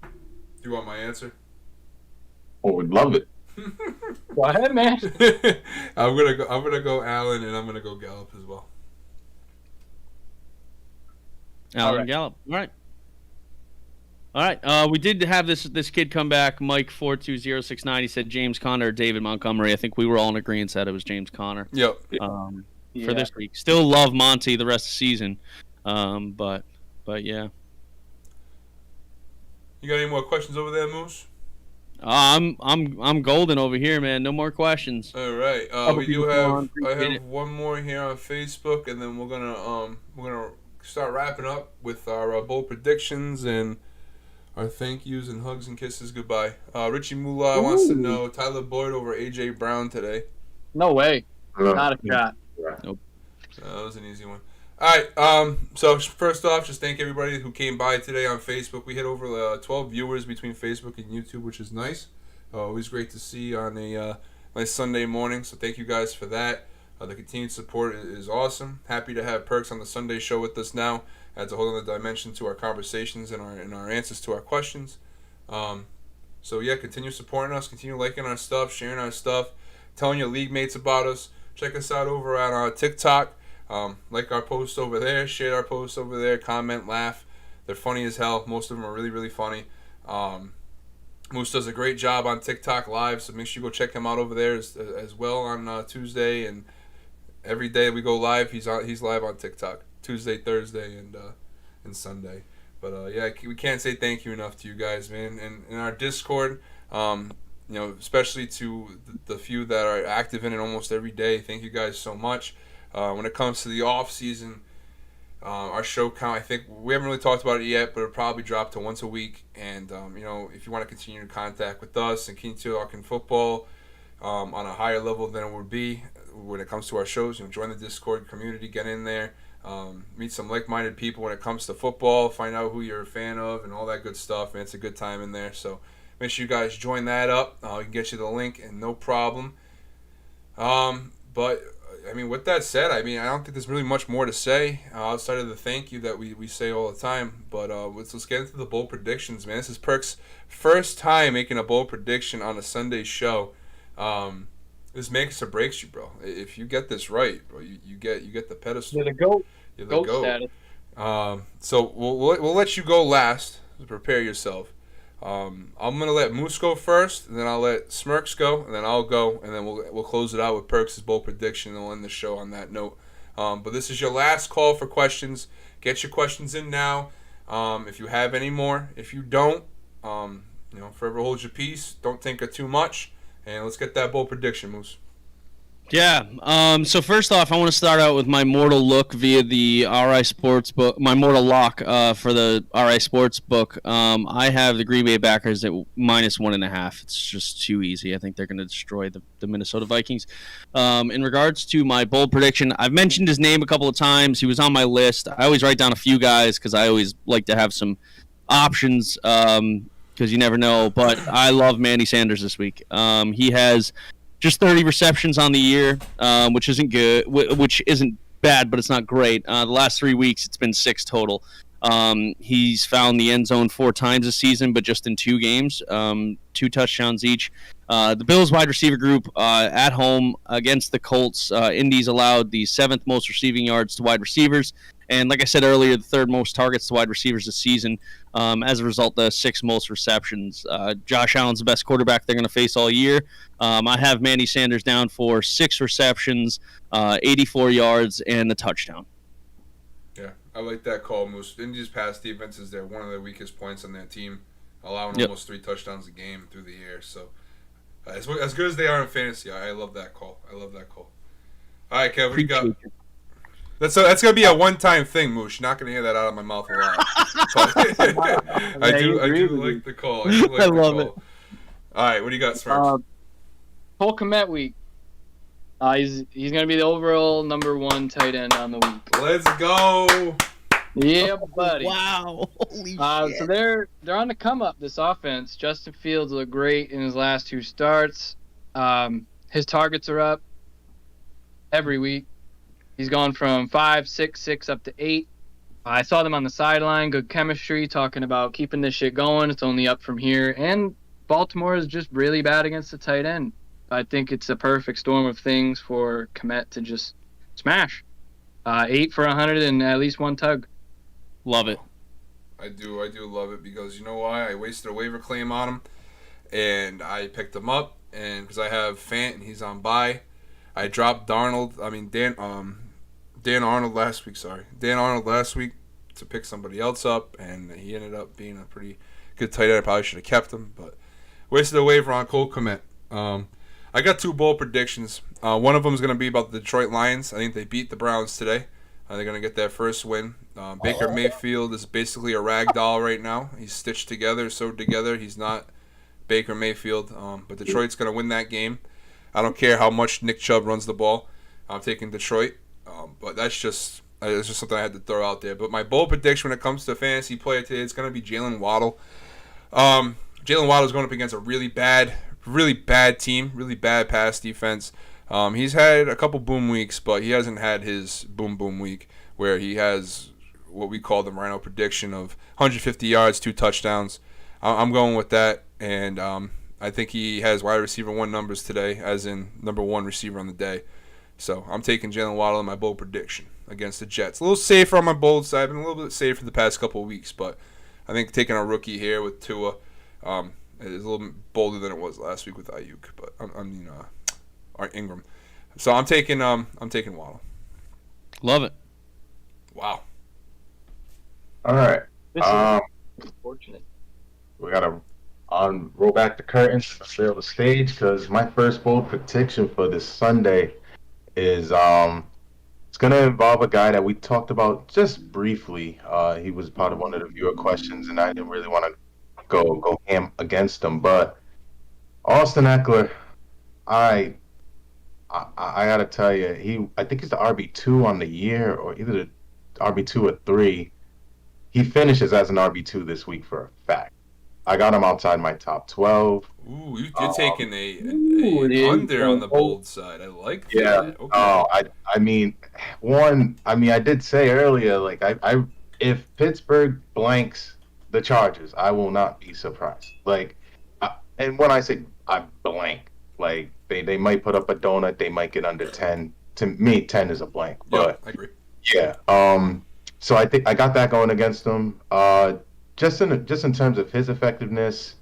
[SPEAKER 2] Do you want my answer?
[SPEAKER 4] Oh, we'd love it.
[SPEAKER 3] Go ahead, man.
[SPEAKER 2] I'm gonna go Allen, and I'm gonna go Gallup as well.
[SPEAKER 5] Allen and Gallup. All right. We did have this kid come back, Mike42069. He said James Conner or David Montgomery. I think we were all in agreement that it was James Conner.
[SPEAKER 2] Yep.
[SPEAKER 5] For this week. Still love Monty the rest of the season. But yeah.
[SPEAKER 2] You got any more questions over there, Moose?
[SPEAKER 5] I'm golden over here, man. No more questions.
[SPEAKER 2] All right. We do have. I have one more here on Facebook, and then we're gonna start wrapping up with our bold predictions and our thank yous and hugs and kisses goodbye. Richie Moolah wants to know Tyler Boyd over AJ Brown today.
[SPEAKER 3] No way. Not a shot.
[SPEAKER 5] Nope.
[SPEAKER 2] That was an easy one. All right. So first off, just thank everybody who came by today on Facebook. We hit over 12 viewers between Facebook and YouTube, which is nice. Always great to see on a nice Sunday morning. So thank you guys for that. The continued support is awesome. Happy to have Perks on the Sunday show with us now. Adds a whole other dimension to our conversations and our answers to our questions. So yeah, continue supporting us. Continue liking our stuff, sharing our stuff, telling your league mates about us. Check us out over on TikTok. Like our posts over there, share our posts over there, comment, laugh. They're funny as hell. Most of them are really, really funny. Moose does a great job on TikTok live, so make sure you go check him out over there as well on Tuesday, and every day we go live. He's live on TikTok Tuesday, Thursday, and Sunday. But yeah, we can't say thank you enough to you guys, man. And in our Discord, especially to the few that are active in it almost every day. Thank you guys so much. When it comes to the off season, our show count, I think we haven't really talked about it yet, but it'll probably drop to once a week. And if you want to continue in contact with us and continue talking football on a higher level than it would be when it comes to our shows, join the Discord community, get in there, meet some like-minded people when it comes to football, find out who you're a fan of, and all that good stuff. And it's a good time in there. So make sure you guys join that up. We can get you the link, and no problem. But I mean, with that said, I don't think there's really much more to say outside of the thank you that we say all the time. But let's get into the bold predictions, man. This is Perk's first time making a bold prediction on a Sunday show. This makes or breaks you, bro. If you get this right, bro, you get the pedestal.
[SPEAKER 3] You're the GOAT.
[SPEAKER 2] You're the GOAT status. So we'll let you go last. Prepare yourself. I'm gonna let Moose go first, and then I'll let Smirks go, and then I'll go, and then we'll close it out with Perks' bold prediction, and we'll end the show on that note. But this is your last call for questions. Get your questions in now. If you have any more, if you don't, forever hold your peace. Don't think of too much, and let's get that bold prediction, Moose.
[SPEAKER 5] Yeah. So first off, I want to start out with my mortal look via the RI Sports book. My mortal lock for the RI Sports book. I have the Green Bay Packers at -1.5. It's just too easy. I think they're going to destroy the Minnesota Vikings. In regards to my bold prediction, I've mentioned his name a couple of times. He was on my list. I always write down a few guys because I always like to have some options because you never know. But I love Manny Sanders this week. He has just 30 receptions on the year, which isn't good, which isn't bad, but it's not great. The last 3 weeks, it's been 6 total. He's found the end zone 4 times this season, but just in 2 games, 2 touchdowns each. The Bills wide receiver group at home against the Colts, Indy's allowed the 7th most receiving yards to wide receivers. And like I said earlier, the 3rd most targets to wide receivers this season. As a result, the 6th most receptions. Josh Allen's the best quarterback they're going to face all year. I have Manny Sanders down for 6 receptions, 84 yards, and a touchdown.
[SPEAKER 2] Yeah, I like that call, Moose. Indy's pass defense is one of the weakest points on their team, allowing almost 3 touchdowns a game through the air. So, as good as they are in fantasy, I love that call. All right, Kev, what do you got? That's gonna be a one-time thing, Moose. You're not gonna hear that out of my mouth a lot. I do like the call. I love it. All right, what do you got, Smirks?
[SPEAKER 3] Cole Clement week. He's gonna be the overall number 1 tight end on the week.
[SPEAKER 2] Let's go.
[SPEAKER 3] Yeah, buddy.
[SPEAKER 5] Wow. Holy shit.
[SPEAKER 3] So they're on the come up. This offense. Justin Fields looked great in his last 2 starts. His targets are up every week. He's gone from 5, 6, 6 up to 8. I saw them on the sideline. Good chemistry, talking about keeping this shit going. It's only up from here. And Baltimore is just really bad against the tight end. I think it's a perfect storm of things for Komet to just smash. 8 for 100 and at least 1 tug.
[SPEAKER 5] Love it.
[SPEAKER 2] I do love it because you know why? I wasted a waiver claim on him, and I picked him up, and because I have Fant and he's on bye. I dropped Dan Arnold last week to pick somebody else up, and he ended up being a pretty good tight end. I probably should have kept him, but wasted a waiver on Cole Kmet. I got 2 bold predictions. One of them is going to be about the Detroit Lions. I think they beat the Browns today. They're going to get their first win. Baker Mayfield is basically a rag doll right now. He's sewed together. He's not Baker Mayfield, but Detroit's going to win that game. I don't care how much Nick Chubb runs the ball. I'm taking Detroit, but that's just something I had to throw out there. But my bold prediction when it comes to fantasy play today is going to be Jalen Waddle. Jalen Waddle is going up against a really bad team, really bad pass defense. He's had a couple boom weeks, but he hasn't had his boom week where he has what we call the Ryno prediction of 150 yards, 2 touchdowns. I'm going with that, and I think he has wide receiver 1 numbers today, as in number 1 receiver on the day. So I'm taking Jalen Waddle in my bold prediction against the Jets. A little safer on my bold side. I've been a little bit safer the past couple of weeks, but I think taking a rookie here with Tua is a little bit bolder than it was last week with Ayuk, but or Ingram. So I'm taking Waddle.
[SPEAKER 5] Love it.
[SPEAKER 2] Wow.
[SPEAKER 4] All right.
[SPEAKER 3] This is unfortunate.
[SPEAKER 4] We gotta roll back the curtains, clear the stage, because my first bold prediction for this Sunday is it's gonna involve a guy that we talked about just briefly. He was part of one of the viewer questions, and I didn't really want to go ham against him, but Austin Eckler, I gotta tell you, I think he's the RB2 on the year, or either the RB2 or 3. He finishes as an RB2 this week for a fact. I got him outside my top 12.
[SPEAKER 2] Ooh, you're taking a under on the bold side. I like that.
[SPEAKER 4] Yeah.
[SPEAKER 2] Okay.
[SPEAKER 4] I did say earlier, like if Pittsburgh blanks the Chargers, I will not be surprised. Like, and when I say I blank, like they might put up a donut, they might get under 10. To me, 10 is a blank. But
[SPEAKER 2] I agree.
[SPEAKER 4] Yeah. So I think I got that going against him. Just in terms of his effectiveness,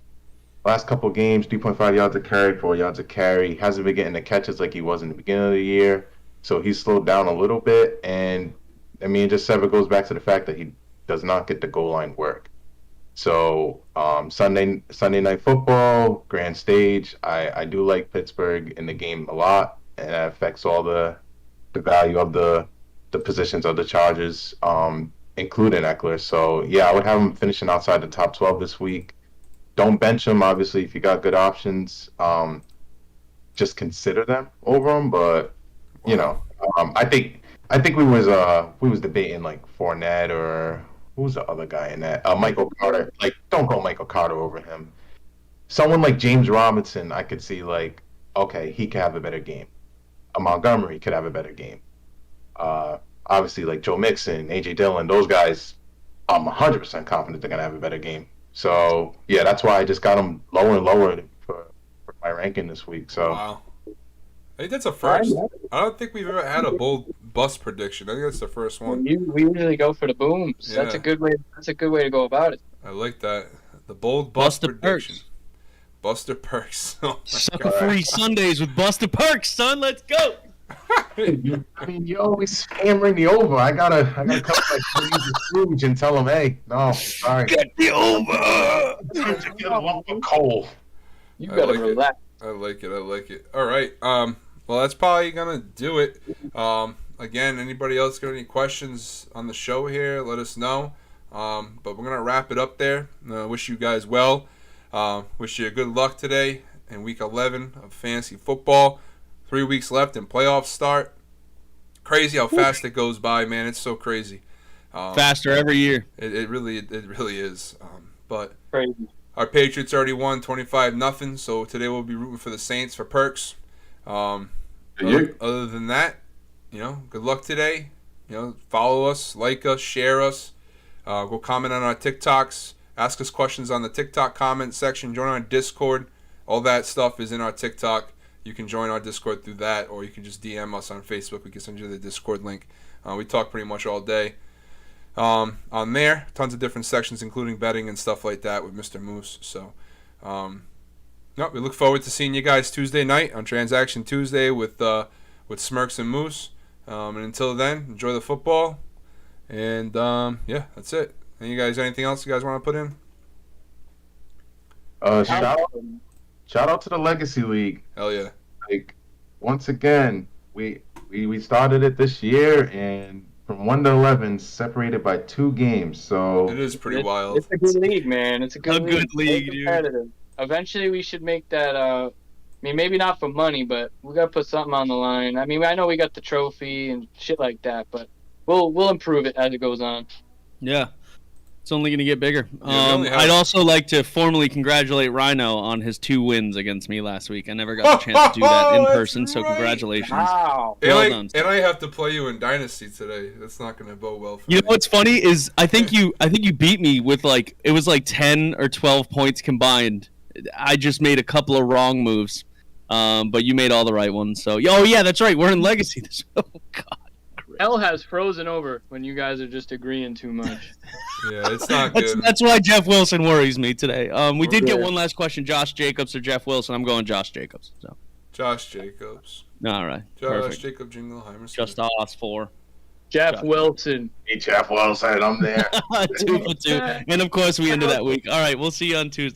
[SPEAKER 4] last couple of games, 3.5 yards a carry, 4 yards a carry. Hasn't been getting the catches like he was in the beginning of the year. So he's slowed down a little bit. And, I mean, it just goes back to the fact that he does not get the goal line work. So Sunday night football, grand stage. I do like Pittsburgh in the game a lot. and that affects all the value of the positions of the Chargers, including Eckler. So yeah, I would have him finishing outside the top 12 this week. Don't bench him, obviously, if you got good options. Just consider them over him, but you know, I think we was debating like Fournette or who was the other guy in that? Michael Carter. Like, don't go Michael Carter over him. Someone like James Robinson, I could see like, okay, he could have a better game. Montgomery could have a better game. Obviously, like Joe Mixon, AJ Dillon, those guys, I'm 100% confident they're gonna have a better game. So yeah, that's why I just got them lower and lower for my ranking this week. So
[SPEAKER 2] wow. I think that's a first. I don't think we've ever had a bold bust prediction. I think that's the first one.
[SPEAKER 3] We usually go for the booms.
[SPEAKER 2] Yeah.
[SPEAKER 3] That's a good way. That's a good way to go about it.
[SPEAKER 2] I like that. The bold bust
[SPEAKER 5] Buster
[SPEAKER 2] prediction.
[SPEAKER 5] Perks.
[SPEAKER 2] Buster Perks. Oh my
[SPEAKER 5] Sucker
[SPEAKER 2] God.
[SPEAKER 5] free Sundays with Buster Perks, son. Let's go.
[SPEAKER 4] I mean, you're always hammering the over. I gotta come like Scrooge and tell him, hey, no, sorry.
[SPEAKER 5] Get the over.
[SPEAKER 4] Get a lump of coal.
[SPEAKER 3] You
[SPEAKER 2] I
[SPEAKER 3] gotta
[SPEAKER 2] like it.
[SPEAKER 3] relax.
[SPEAKER 2] I like it. All right. Well, that's probably gonna do it. Again, anybody else got any questions on the show here? Let us know. But we're gonna wrap it up there. Wish you guys well. Wish you good luck today in week 11 of fantasy football. 3 weeks left and playoffs start. Crazy how fast it goes by, man. It's so crazy.
[SPEAKER 5] Faster every year.
[SPEAKER 2] It really is. But
[SPEAKER 3] Crazy.
[SPEAKER 2] our Patriots already won 25-0, so today we'll be rooting for the Saints for Perks. Other than that, good luck today. Follow us, like us, share us. Go comment on our TikToks. Ask us questions on the TikTok comment section. Join our Discord. All that stuff is in our TikTok. You can join our Discord through that, or you can just DM us on Facebook. We can send you the Discord link. We talk pretty much all day on there. Tons of different sections, including betting and stuff like that with Mr. Moose. So, we look forward to seeing you guys Tuesday night on Transaction Tuesday with Smirks and Moose. And until then, enjoy the football. And, that's it. Anything else you guys want to put in?
[SPEAKER 4] Shout out to the Legacy League.
[SPEAKER 2] Hell yeah.
[SPEAKER 4] Like, once again, we started it this year, and from 1 to 11, separated by 2 games. So
[SPEAKER 2] It is pretty wild.
[SPEAKER 3] It's a good league, man. It's a good league.
[SPEAKER 5] league,
[SPEAKER 3] Very competitive. Eventually, we should make that. Maybe not for money, but we gotta put something on the line. I mean, I know we got the trophy and shit like that, but we'll improve it as it goes on.
[SPEAKER 5] Yeah. It's only going to get bigger.
[SPEAKER 2] only have-
[SPEAKER 5] I'd also like to formally congratulate Ryno on his 2 wins against me last week. I never got the chance to do that in
[SPEAKER 2] That's
[SPEAKER 5] person, so
[SPEAKER 2] right.
[SPEAKER 5] congratulations.
[SPEAKER 3] Wow.
[SPEAKER 5] Well done.
[SPEAKER 2] And I have to play you in Dynasty today. That's not going to bode well for
[SPEAKER 5] You
[SPEAKER 2] me.
[SPEAKER 5] know what's funny is I think you beat me with it was 10 or 12 points combined. I just made a couple of wrong moves, but you made all the right ones. So yeah, that's right. We're in Legacy. Oh God.
[SPEAKER 3] Hell has frozen over when you guys are just agreeing too much.
[SPEAKER 2] Yeah, it's not good.
[SPEAKER 5] That's why Jeff Wilson worries me today. We did get
[SPEAKER 3] Yeah.
[SPEAKER 5] one last question: Josh Jacobs or Jeff Wilson? I'm going Josh Jacobs. So.
[SPEAKER 2] Josh Jacobs.
[SPEAKER 5] All right.
[SPEAKER 2] Josh
[SPEAKER 5] Perfect.
[SPEAKER 2] Jacob Jingleheimer.
[SPEAKER 5] Just us 4.
[SPEAKER 3] Jeff
[SPEAKER 5] Gotcha.
[SPEAKER 3] Wilson.
[SPEAKER 4] hey, Jeff Wilson, I'm there.
[SPEAKER 5] 2 for 2. And of course, we ended that week. All right. We'll see you on Tuesday.